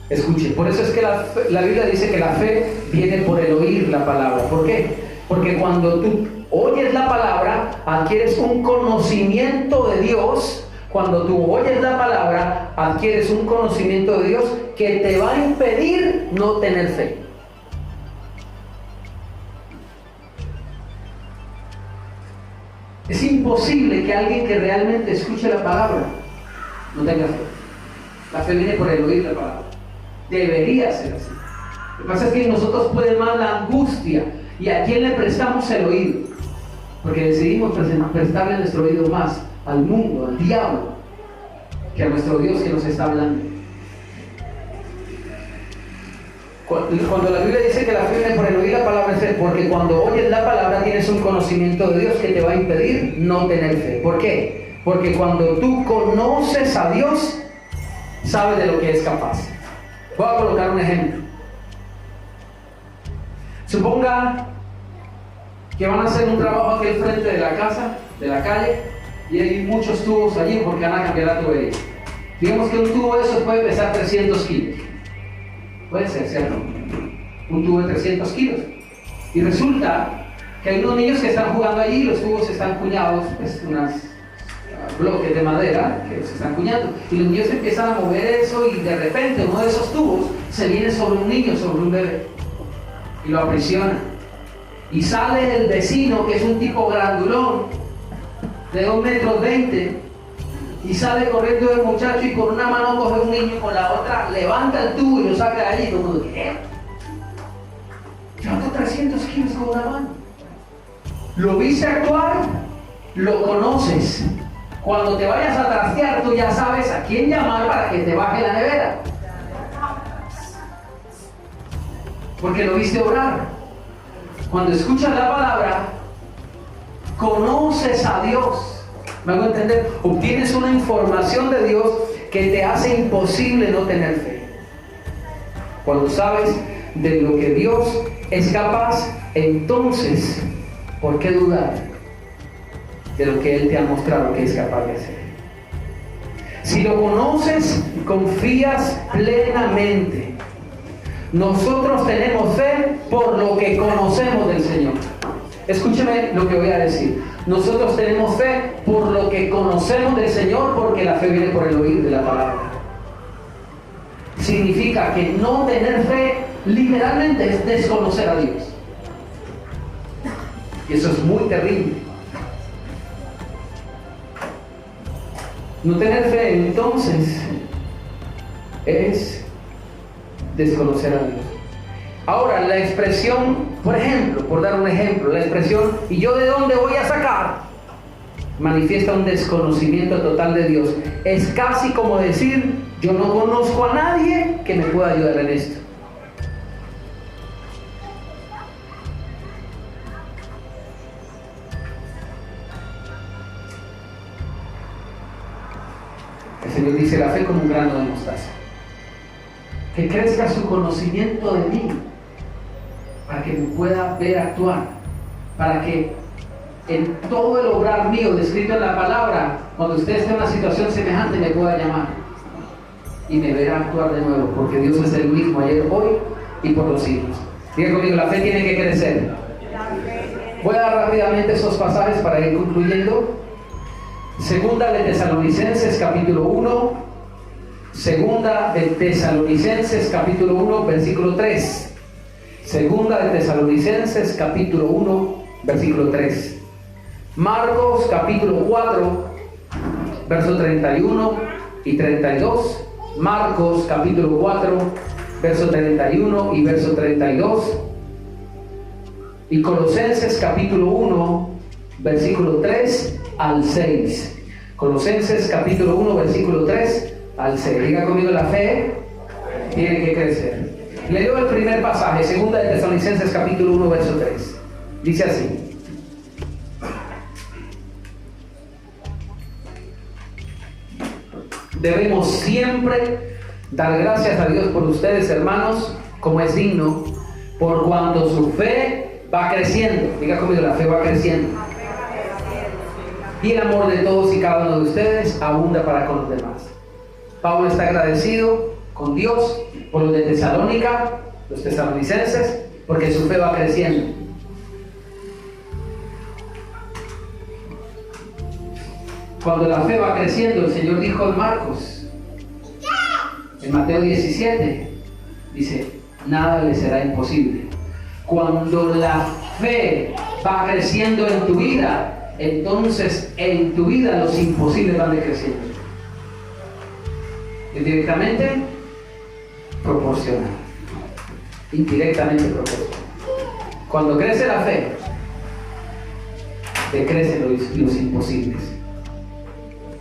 Speaker 1: Escuche, por eso es que la Biblia dice que la fe viene por el oír la palabra. ¿Por qué? Porque cuando tú oyes la palabra, adquieres un conocimiento de Dios, Cuando tú oyes la palabra, adquieres un conocimiento de Dios que te va a impedir no tener fe. Es imposible que alguien que realmente escuche la palabra no tenga fe. La fe viene por el oír la palabra. Debería ser así. Lo que pasa es que nosotros puede más la angustia. ¿Y a quién le prestamos el oído? Porque decidimos prestarle nuestro oído más al mundo, al diablo, que a nuestro Dios que nos está hablando. Cuando la Biblia dice que la fe viene por el oír la palabra, es porque cuando oyes la palabra tienes un conocimiento de Dios que te va a impedir no tener fe. ¿Por qué? Porque cuando tú conoces a Dios, sabes de lo que es capaz. Voy a colocar un ejemplo. Suponga que van a hacer un trabajo aquí al frente de la casa, de la calle, y hay muchos tubos allí porque van a cambiar la tubería. Digamos que un tubo de esos puede pesar 300 kilos. Puede ser, ¿cierto? Un tubo de 300 kilos. Y resulta que hay unos niños que están jugando allí y los tubos están cuñados, pues unos bloques de madera que se están cuñando. Y los niños empiezan a mover eso y de repente uno de esos tubos se viene sobre un niño, sobre un bebé. Y lo aprisiona. Y sale el vecino, que es un tipo grandulón, de 2,20 metros, y sale corriendo el muchacho y con una mano coge a un niño y con la otra levanta el tubo y lo saca de allí. Y como, ¿qué? Llevando 300 kilos con una mano. Lo viste actuar, lo conoces. Cuando te vayas a trastear, tú ya sabes a quién llamar para que te baje la nevera. Porque lo viste obrar. Cuando escuchas la palabra, conoces a Dios. ¿Me hago entender? Obtienes una información de Dios que te hace imposible no tener fe. Cuando sabes de lo que Dios es capaz, entonces, ¿por qué dudar de lo que Él te ha mostrado que es capaz de hacer? Si lo conoces, confías plenamente. Nosotros tenemos fe por lo que conocemos del Señor. Escúcheme lo que voy a decir. Nosotros tenemos fe por lo que conocemos del Señor, porque la fe viene por el oír de la palabra. Significa que no tener fe literalmente es desconocer a Dios. Y eso es muy terrible. No tener fe entonces es desconocer a Dios. Ahora, la expresión, por ejemplo, por dar un ejemplo, la expresión ¿y yo de dónde voy a sacar? Manifiesta un desconocimiento total de Dios. Es casi como decir, yo no conozco a nadie que me pueda ayudar en esto. El Señor dice, la fe como un grano de mostaza. Que crezca su conocimiento de mí, para que me pueda ver actuar, para que en todo el obrar mío descrito en la palabra, cuando usted esté en una situación semejante, me pueda llamar y me verá actuar de nuevo, porque Dios es el mismo ayer, hoy y por los siglos. Diga conmigo, la fe tiene que crecer. Voy a dar rápidamente esos pasajes para ir concluyendo. Segunda de Tesalonicenses capítulo 1. Segunda de Tesalonicenses capítulo 1 versículo 3. Segunda de Tesalonicenses capítulo 1 versículo 3. Marcos capítulo 4 verso 31 y 32. Marcos capítulo 4 verso 31 y verso 32. Y Colosenses capítulo 1 versículo 3 al 6. Colosenses capítulo 1 versículo 3 al 6. Diga conmigo, la fe tiene que crecer. Leo el primer pasaje, segunda de Tesalonicenses capítulo 1 verso 3. Dice así: debemos siempre dar gracias a Dios por ustedes, hermanos, como es digno, por cuanto su fe va creciendo. Diga conmigo, la fe va creciendo. Y el amor de todos y cada uno de ustedes abunda para con los demás. Pablo está agradecido con Dios por los de Tesalónica, los tesalonicenses, porque su fe va creciendo. Cuando la fe va creciendo, el Señor dijo en Marcos, en Mateo 17, dice, nada le será imposible. Cuando la fe va creciendo en tu vida, entonces en tu vida los imposibles van decreciendo. Indirectamente, proporcional. Indirectamente proporcional. Cuando crece la fe, decrecen los imposibles.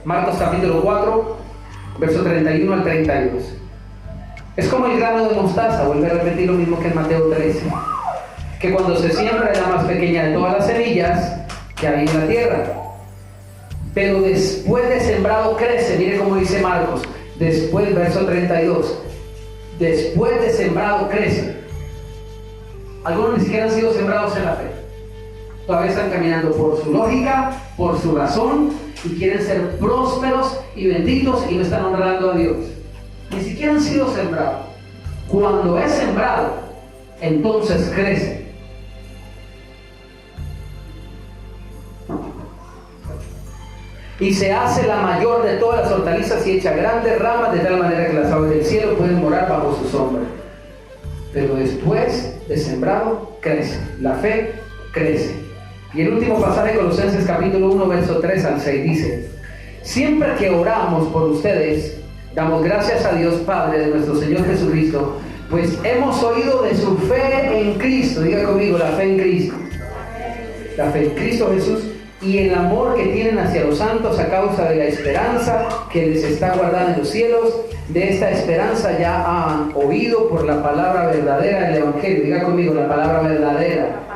Speaker 1: Marcos capítulo 4, verso 31 al 32. Es como el grano de mostaza, vuelve a repetir lo mismo que en Mateo 13, que cuando se siembra es la más pequeña de todas las semillas que hay en la tierra. Pero después de sembrado crece, mire cómo dice Marcos, después, verso 32, después de sembrado crece. Algunos ni siquiera han sido sembrados en la fe. Todavía están caminando por su lógica, por su razón, y quieren ser prósperos y benditos y no están honrando a Dios. Ni siquiera han sido sembrados. Cuando es sembrado, entonces crece. Y se hace la mayor de todas las hortalizas y echa grandes ramas de tal manera que las aves del cielo pueden morar bajo su sombra. Pero después de sembrado, crece. La fe crece. Y el último pasaje de Colosenses capítulo 1, verso 3 al 6 dice: siempre que oramos por ustedes, damos gracias a Dios Padre de nuestro Señor Jesucristo, pues hemos oído de su fe en Cristo. Diga conmigo, la fe en Cristo. La fe en Cristo Jesús y el amor que tienen hacia los santos a causa de la esperanza que les está guardada en los cielos. De esta esperanza ya han oído por la palabra verdadera del Evangelio. Diga conmigo, la palabra verdadera,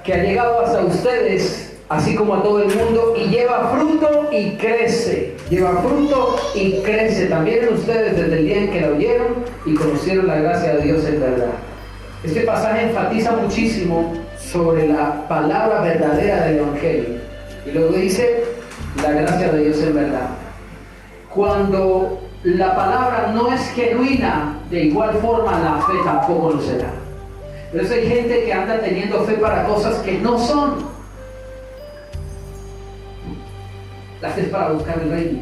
Speaker 1: que ha llegado hasta ustedes, así como a todo el mundo, y lleva fruto y crece. Lleva fruto y crece también en ustedes desde el día en que la oyeron y conocieron la gracia de Dios en verdad. Este pasaje enfatiza muchísimo sobre la palabra verdadera del Evangelio. Y luego dice, la gracia de Dios en verdad. Cuando la palabra no es genuina, de igual forma la fe tampoco lo será. Por eso hay gente que anda teniendo fe para cosas que no son. La fe es para buscar el reino.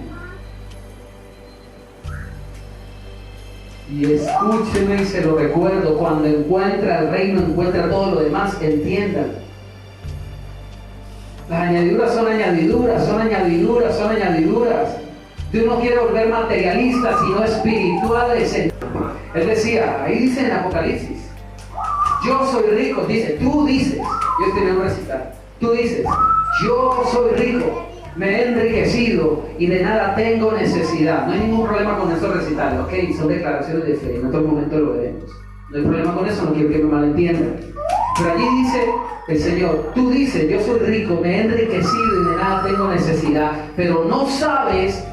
Speaker 1: Y escúcheme y se lo recuerdo, cuando encuentra el reino, encuentra todo lo demás, entiendan. Las añadiduras son añadiduras, son añadiduras, son añadiduras. Dios no quiere volver materialistas, sino espirituales. Él decía, ahí dice en Apocalipsis, yo soy rico, dice, tú dices, yo te voy a recitar, tú dices, yo soy rico, me he enriquecido y de nada tengo necesidad. No hay ningún problema con eso recitarlo, ok, son declaraciones de fe, en otro momento lo veremos. No hay problema con eso, no quiero que me malentiendan. Pero allí dice el Señor, tú dices, yo soy rico, me he enriquecido y de nada tengo necesidad, pero no sabes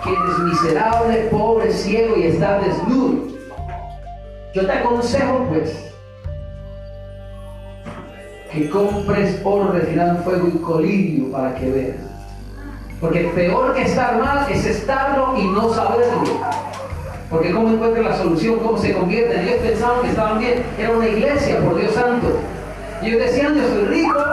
Speaker 1: que eres miserable, pobre, ciego y estás desnudo. Yo te aconsejo pues que compres oro refinado en fuego y colirio para que veas. Porque peor que estar mal es estarlo y no saberlo. Porque cómo encuentran la solución, cómo se convierten. Ellos pensaban que estaban bien, era una iglesia, por Dios santo. Y ellos decían, yo soy rico,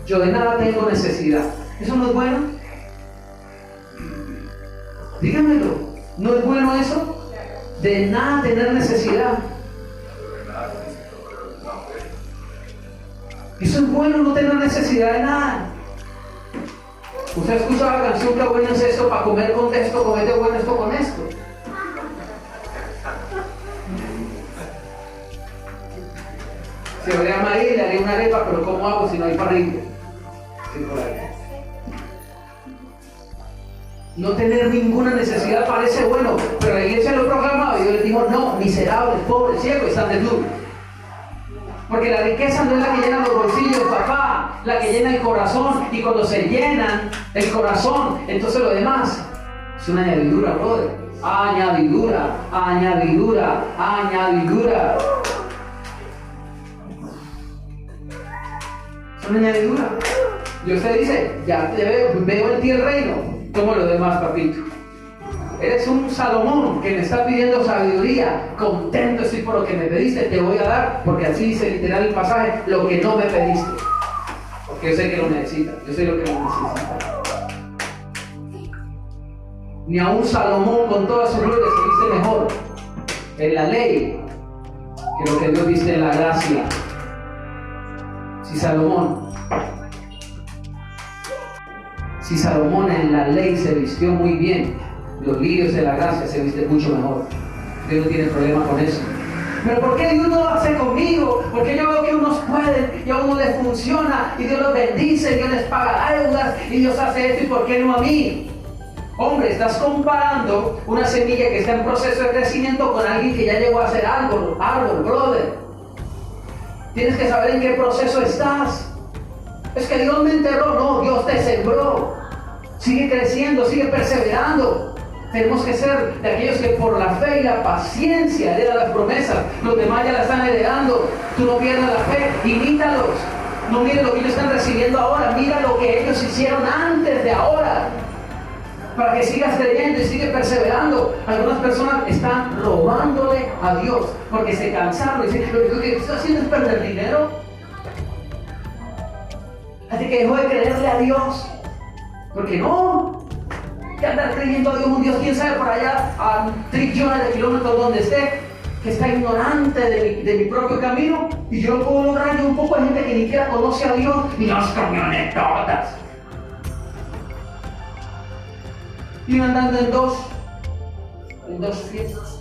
Speaker 1: yo de nada tengo necesidad. ¿Eso no es bueno? Dígamelo, ¿no es bueno eso? De nada tener necesidad. Eso es bueno, no tener necesidad de nada. Usted escucha la canción, qué bueno es esto, para comer con esto, comete bueno esto con esto. Si habría maíz, le haría una arepa, pero ¿cómo hago si no hay parrilla? No tener ninguna necesidad parece bueno, pero la iglesia lo proclamaba y Dios les dijo, no, miserables, pobres, ciegos, están desnudos. Porque la riqueza no es la que llena los bolsillos, papá, la que llena el corazón, y cuando se llenan el corazón, entonces lo demás es una añadidura, brother. Añadidura, añadidura, añadidura. Es una añadidura. Y usted dice, ya te veo en ti el reino. Toma lo demás, papito. eres un Salomón que me está pidiendo sabiduría. Contento estoy por lo que me pediste, te voy a dar, porque así dice literal el pasaje, lo que no me pediste. Porque yo sé que lo necesitas, yo sé lo que lo necesitas. Ni aun Salomón con toda su gloria se viste mejor en la ley que lo que Dios viste en la gracia. Si Salomón en la ley se vistió muy bien, los lirios de la gracia se visten mucho mejor. Dios no tiene problema con eso. Pero ¿por qué Dios no lo hace conmigo? Porque yo veo que unos pueden y a uno les funciona y Dios los bendice, Dios les paga deudas y Dios hace esto, y ¿por qué no a mí? Hombre, estás comparando una semilla que está en proceso de crecimiento con alguien que ya llegó a ser árbol, brother. Tienes que saber en qué proceso estás. Es que Dios me enterró, no, Dios te sembró. Sigue creciendo, sigue perseverando. Tenemos que ser de aquellos que por la fe y la paciencia heredan las promesas. Los demás ya la están heredando. Tú no pierdas la fe, imítalos. No mires lo que ellos están recibiendo ahora, mira lo que ellos hicieron antes de ahora, para que sigas creyendo y sigas perseverando. Algunas personas están robándole a Dios porque se cansaron y dicen, lo que estoy haciendo es perder dinero. Así que dejó de creerle a Dios. Porque no, que andar creyendo a Dios, un Dios quién sabe por allá a trillones de kilómetros donde esté, que está ignorante de mi propio camino, y yo lo puedo lograr. Yo un poco de gente que ni siquiera conoce a Dios y las camionetotas. Y uno andando en dos fiestas.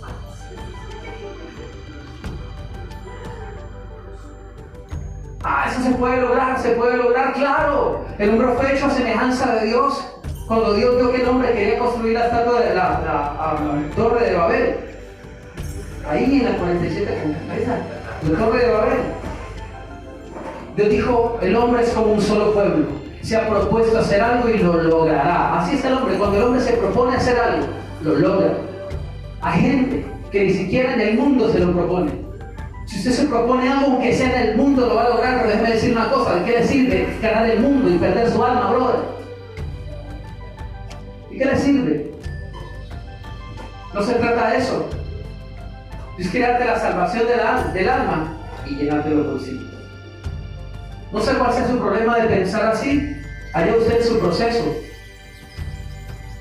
Speaker 1: Eso se puede lograr, claro. El hombre fue hecho a semejanza de Dios. Cuando Dios vio que el hombre quería construir la estatua de la torre de Babel, ahí en la 47, la torre de Babel, Dios dijo, el hombre es como un solo pueblo. Se ha propuesto hacer algo y lo logrará. Así es el hombre. Cuando el hombre se propone hacer algo, lo logra. Hay gente que ni siquiera en el mundo se lo propone. Si usted se propone algo, aunque sea en el mundo, lo va a lograr. Pero déjeme decir una cosa: ¿de qué le sirve ganar el mundo y perder su alma, brother? ¿Y qué le sirve? No se trata de eso. Dios quiere darte la salvación del alma y llenarte los bolsillos. No sé cuál sea su problema de pensar así. Allá usted en su proceso.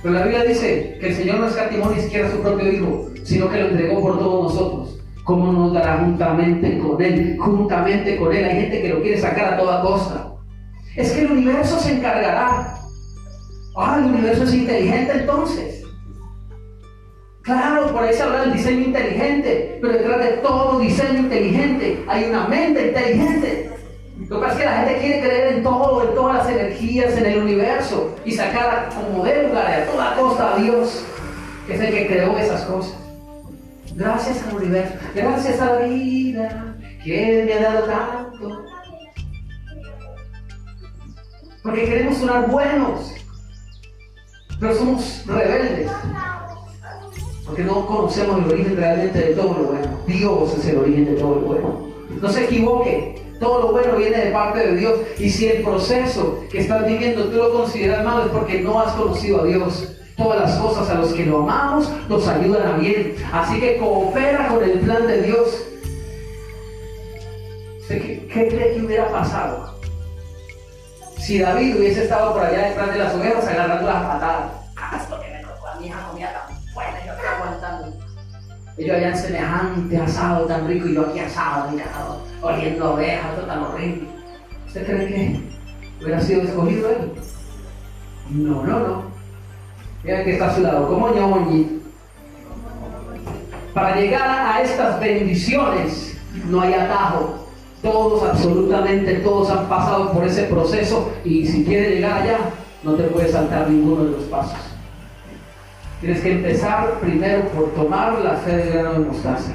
Speaker 1: Pero la Biblia dice que el Señor no escatimó ni siquiera a su propio Hijo, sino que lo entregó por todos nosotros. ¿Cómo nos dará juntamente con Él? Juntamente con Él. Hay gente que lo quiere sacar a toda costa. Es que el universo se encargará. El universo es inteligente entonces. Claro, por ahí se habla del diseño inteligente, pero detrás de todo diseño inteligente hay una mente inteligente. Lo que pasa es que la gente quiere creer en todo, en todas las energías, en el universo, y sacar como de lugar a toda costa a Dios, que es el que creó esas cosas. Gracias al universo, gracias a la vida que me ha dado tanto. Porque queremos sonar buenos, pero somos rebeldes. Porque no conocemos el origen realmente de todo lo bueno. Dios es el origen de todo lo bueno. No se equivoque. Todo lo bueno viene de parte de Dios. Y si el proceso que estás viviendo tú lo consideras malo, es porque no has conocido a Dios. Todas las cosas a los que lo amamos nos ayudan a bien. Así que coopera con el plan de Dios. ¿Qué cree que hubiera pasado si David hubiese estado por allá detrás de las ovejas agarrando las patadas? Esto que me tocó a mi hija comía tan buena, yo estoy aguantando. Ellos allá en semejante asado tan rico y yo aquí asado, oliendo a ovejas, esto tan horrible. ¿Usted cree que hubiera sido escogido él? No. Mira que está a su lado, como ñoñi. Para llegar a estas bendiciones no hay atajo. Todos, absolutamente todos han pasado por ese proceso, y si quieres llegar allá, no te puedes saltar ninguno de los pasos. Tienes que empezar primero por tomar la fe del grano de mostaza.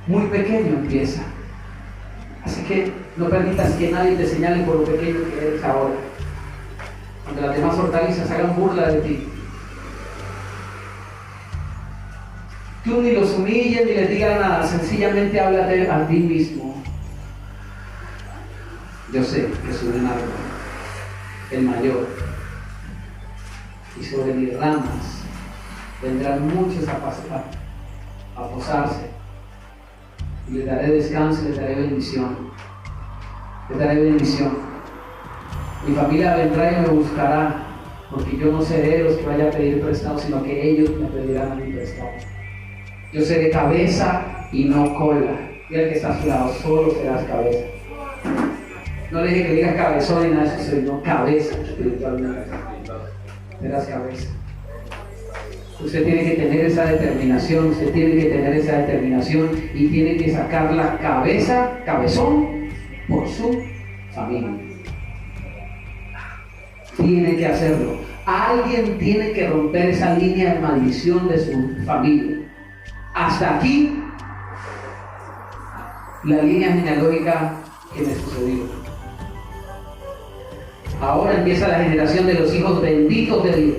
Speaker 1: Muy pequeño empieza. Así que no permitas que nadie te señale por lo pequeño que eres ahora. Cuando las demás hortalizas hagan burla de ti, tú ni los humilles ni les digas nada, sencillamente háblate a ti mismo. Yo sé que soy un árbol, el mayor, y sobre mis ramas vendrán muchos a posarse. Y les daré descanso, les daré bendición. Les daré bendición. Mi familia vendrá y me buscará, porque yo no seré los que vaya a pedir prestado, sino que ellos me pedirán a mí prestado. Yo seré cabeza y no cola. Mira el que está a su lado, solo serás cabeza. No le dije que diga cabezón ni nada de eso, sino cabeza espiritualmente. Serás cabeza. Usted tiene que tener esa determinación, usted tiene que tener esa determinación y tiene que sacar la cabeza, cabezón, por su familia. Tiene que hacerlo. Alguien tiene que romper esa línea de maldición de su familia. Hasta aquí, la línea genealógica que me sucedió. Ahora empieza la generación de los hijos benditos de Dios,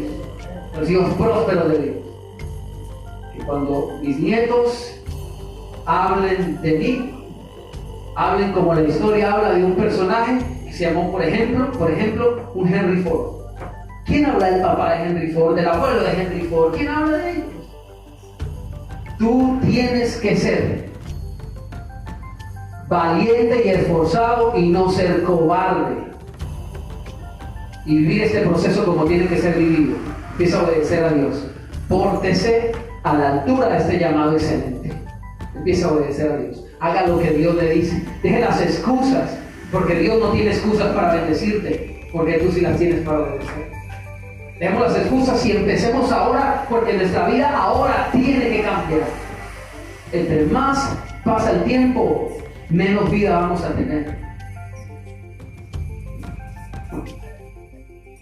Speaker 1: los hijos prósperos de Dios. Que cuando mis nietos hablen de mí, hablen como la historia habla de un personaje que se llamó, por ejemplo, un Henry Ford. ¿Quién habla del papá de Henry Ford, del abuelo de Henry Ford? ¿Quién habla de ellos? Tú tienes que ser valiente y esforzado y no ser cobarde. Y vivir este proceso como tiene que ser vivido. Empieza a obedecer a Dios. Pórtese a la altura de este llamado excelente. Empieza a obedecer a Dios. Haga lo que Dios le dice. Deje las excusas, porque Dios no tiene excusas para bendecirte, porque tú sí las tienes para obedecer. Dejemos las excusas y empecemos ahora, porque nuestra vida ahora tiene que cambiar. Entre más pasa el tiempo, menos vida vamos a tener.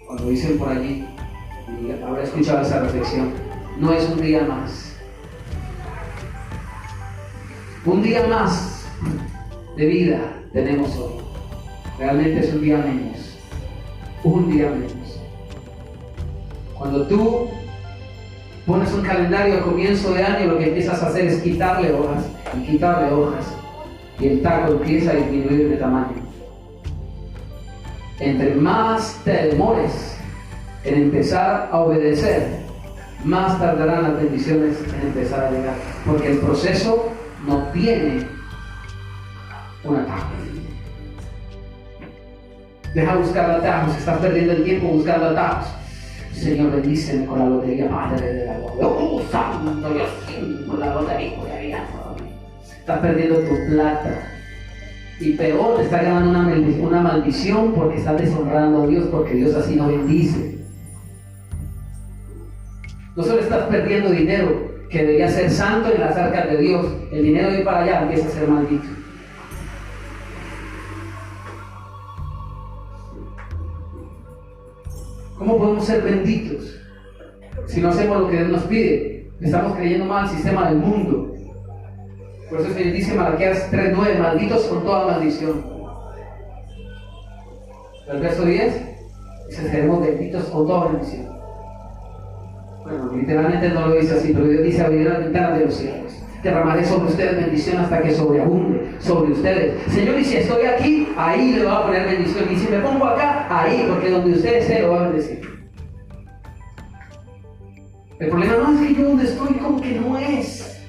Speaker 1: Cuando dicen por allí, y habrá escuchado esa reflexión, no es un día más. Un día más de vida tenemos hoy. Realmente es un día menos. Un día menos. Cuando tú pones un calendario a comienzo de año, lo que empiezas a hacer es quitarle hojas y quitarle hojas. Y el taco empieza a disminuir de tamaño. Entre más te demores en empezar a obedecer, más tardarán las bendiciones en empezar a llegar. Porque el proceso no tiene un atajo. Deja buscar atajos, estás perdiendo el tiempo buscando atajos. Señor, bendíceme con la lotería, Padre de la gloria. ¡Oh, santo Dios! Con la lotería. Estás perdiendo tu plata. Y peor, te está ganando una maldición porque estás deshonrando a Dios, porque Dios así no bendice. No solo estás perdiendo dinero, que debería ser santo en las arcas de Dios. El dinero de ir para allá empieza a ser maldito. ¿Cómo podemos ser benditos si no hacemos lo que Dios nos pide? Estamos creyendo más al sistema del mundo. Por eso se dice en Malaquías 3:9, malditos con toda maldición. El verso 10 dice, seremos benditos con toda bendición. Bueno, literalmente no lo dice así, pero Dios dice, abriré las ventanas de los cielos. Derramaré sobre ustedes bendición hasta que sobreabunde sobre ustedes. Señor, y si estoy aquí, ahí le va a poner bendición. Y si me pongo acá, ahí, porque donde usted esté lo va a bendecir. El problema no es que yo donde estoy como que no es.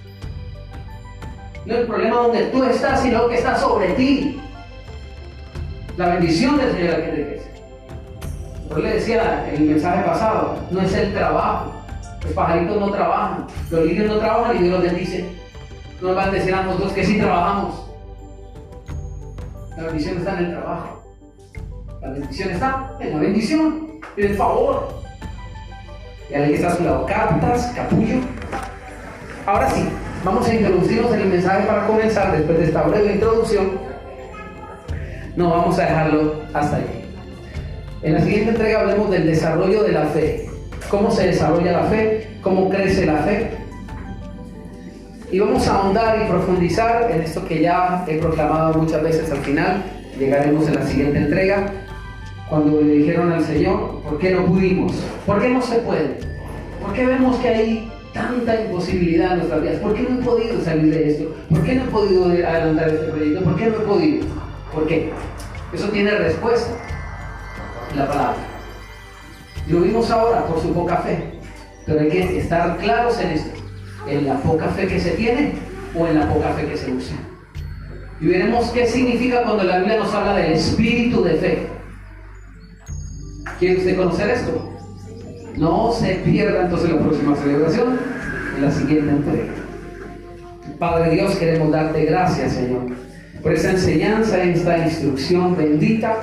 Speaker 1: No es el problema donde tú estás, sino que está sobre ti. La bendición del Señor la que enriquece. Yo le decía en el mensaje pasado, no es el trabajo. Los pajaritos no trabajan, los lirios no trabajan y Dios los bendice. No nos van a decir a nosotros que sí trabajamos. La bendición está en el trabajo. La bendición está en la bendición, en el favor. Y alguien que está a su lado, cartas, capullo. Ahora sí, vamos a introducirnos en el mensaje para comenzar. Después de esta breve introducción, no vamos a dejarlo hasta ahí. En la siguiente entrega hablemos del desarrollo de la fe. Cómo se desarrolla la fe, cómo crece la fe. Y vamos a ahondar y profundizar en esto que ya he proclamado muchas veces al final. Llegaremos en la siguiente entrega, cuando le dijeron al Señor, ¿por qué no pudimos? ¿Por qué no se puede? ¿Por qué vemos que hay tanta imposibilidad en nuestras vidas? ¿Por qué no he podido salir de esto? ¿Por qué no he podido adelantar este proyecto? ¿Por qué no he podido? ¿Por qué? Eso tiene respuesta en la palabra. Y lo vimos ahora por su poca fe. Pero hay que estar claros en esto, en la poca fe que se tiene o en la poca fe que se usa. Y veremos qué significa cuando la Biblia nos habla del espíritu de fe. ¿Quiere usted conocer esto? No se pierda entonces la próxima celebración, en la siguiente entrega. Padre Dios, queremos darte gracias, Señor, por esta enseñanza, esta instrucción bendita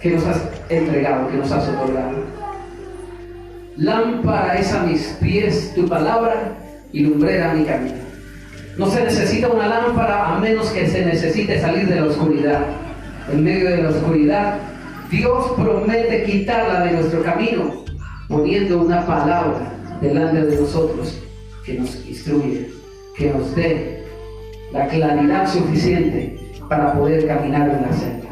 Speaker 1: que nos has entregado, que nos has otorgado. Lámpara es a mis pies tu palabra y lumbrera mi camino. No se necesita una lámpara a menos que se necesite salir de la oscuridad. En medio de la oscuridad, Dios promete quitarla de nuestro camino, poniendo una palabra delante de nosotros que nos instruye, que nos dé la claridad suficiente para poder caminar en la senda.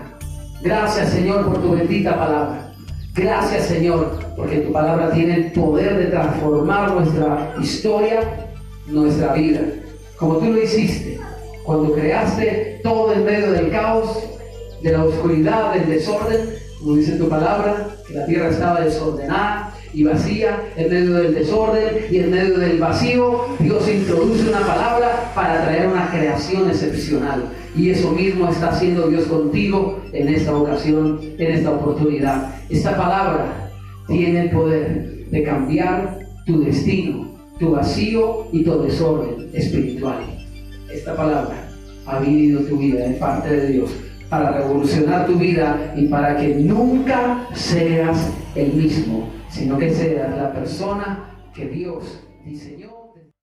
Speaker 1: Gracias, Señor, por tu bendita palabra. Gracias, Señor, porque tu palabra tiene el poder de transformar nuestra historia, nuestra vida, como tú lo hiciste cuando creaste todo en medio del caos, de la oscuridad, del desorden. Como dice tu palabra, que la tierra estaba desordenada y vacía. En medio del desorden y en medio del vacío, Dios introduce una palabra para traer una creación excepcional. Y eso mismo está haciendo Dios contigo en esta ocasión, en esta oportunidad. Esta palabra tiene el poder de cambiar tu destino, tu vacío y tu desorden espiritual. Esta palabra ha vivido tu vida de parte de Dios para revolucionar tu vida y para que nunca seas el mismo, sino que seas la persona que Dios diseñó.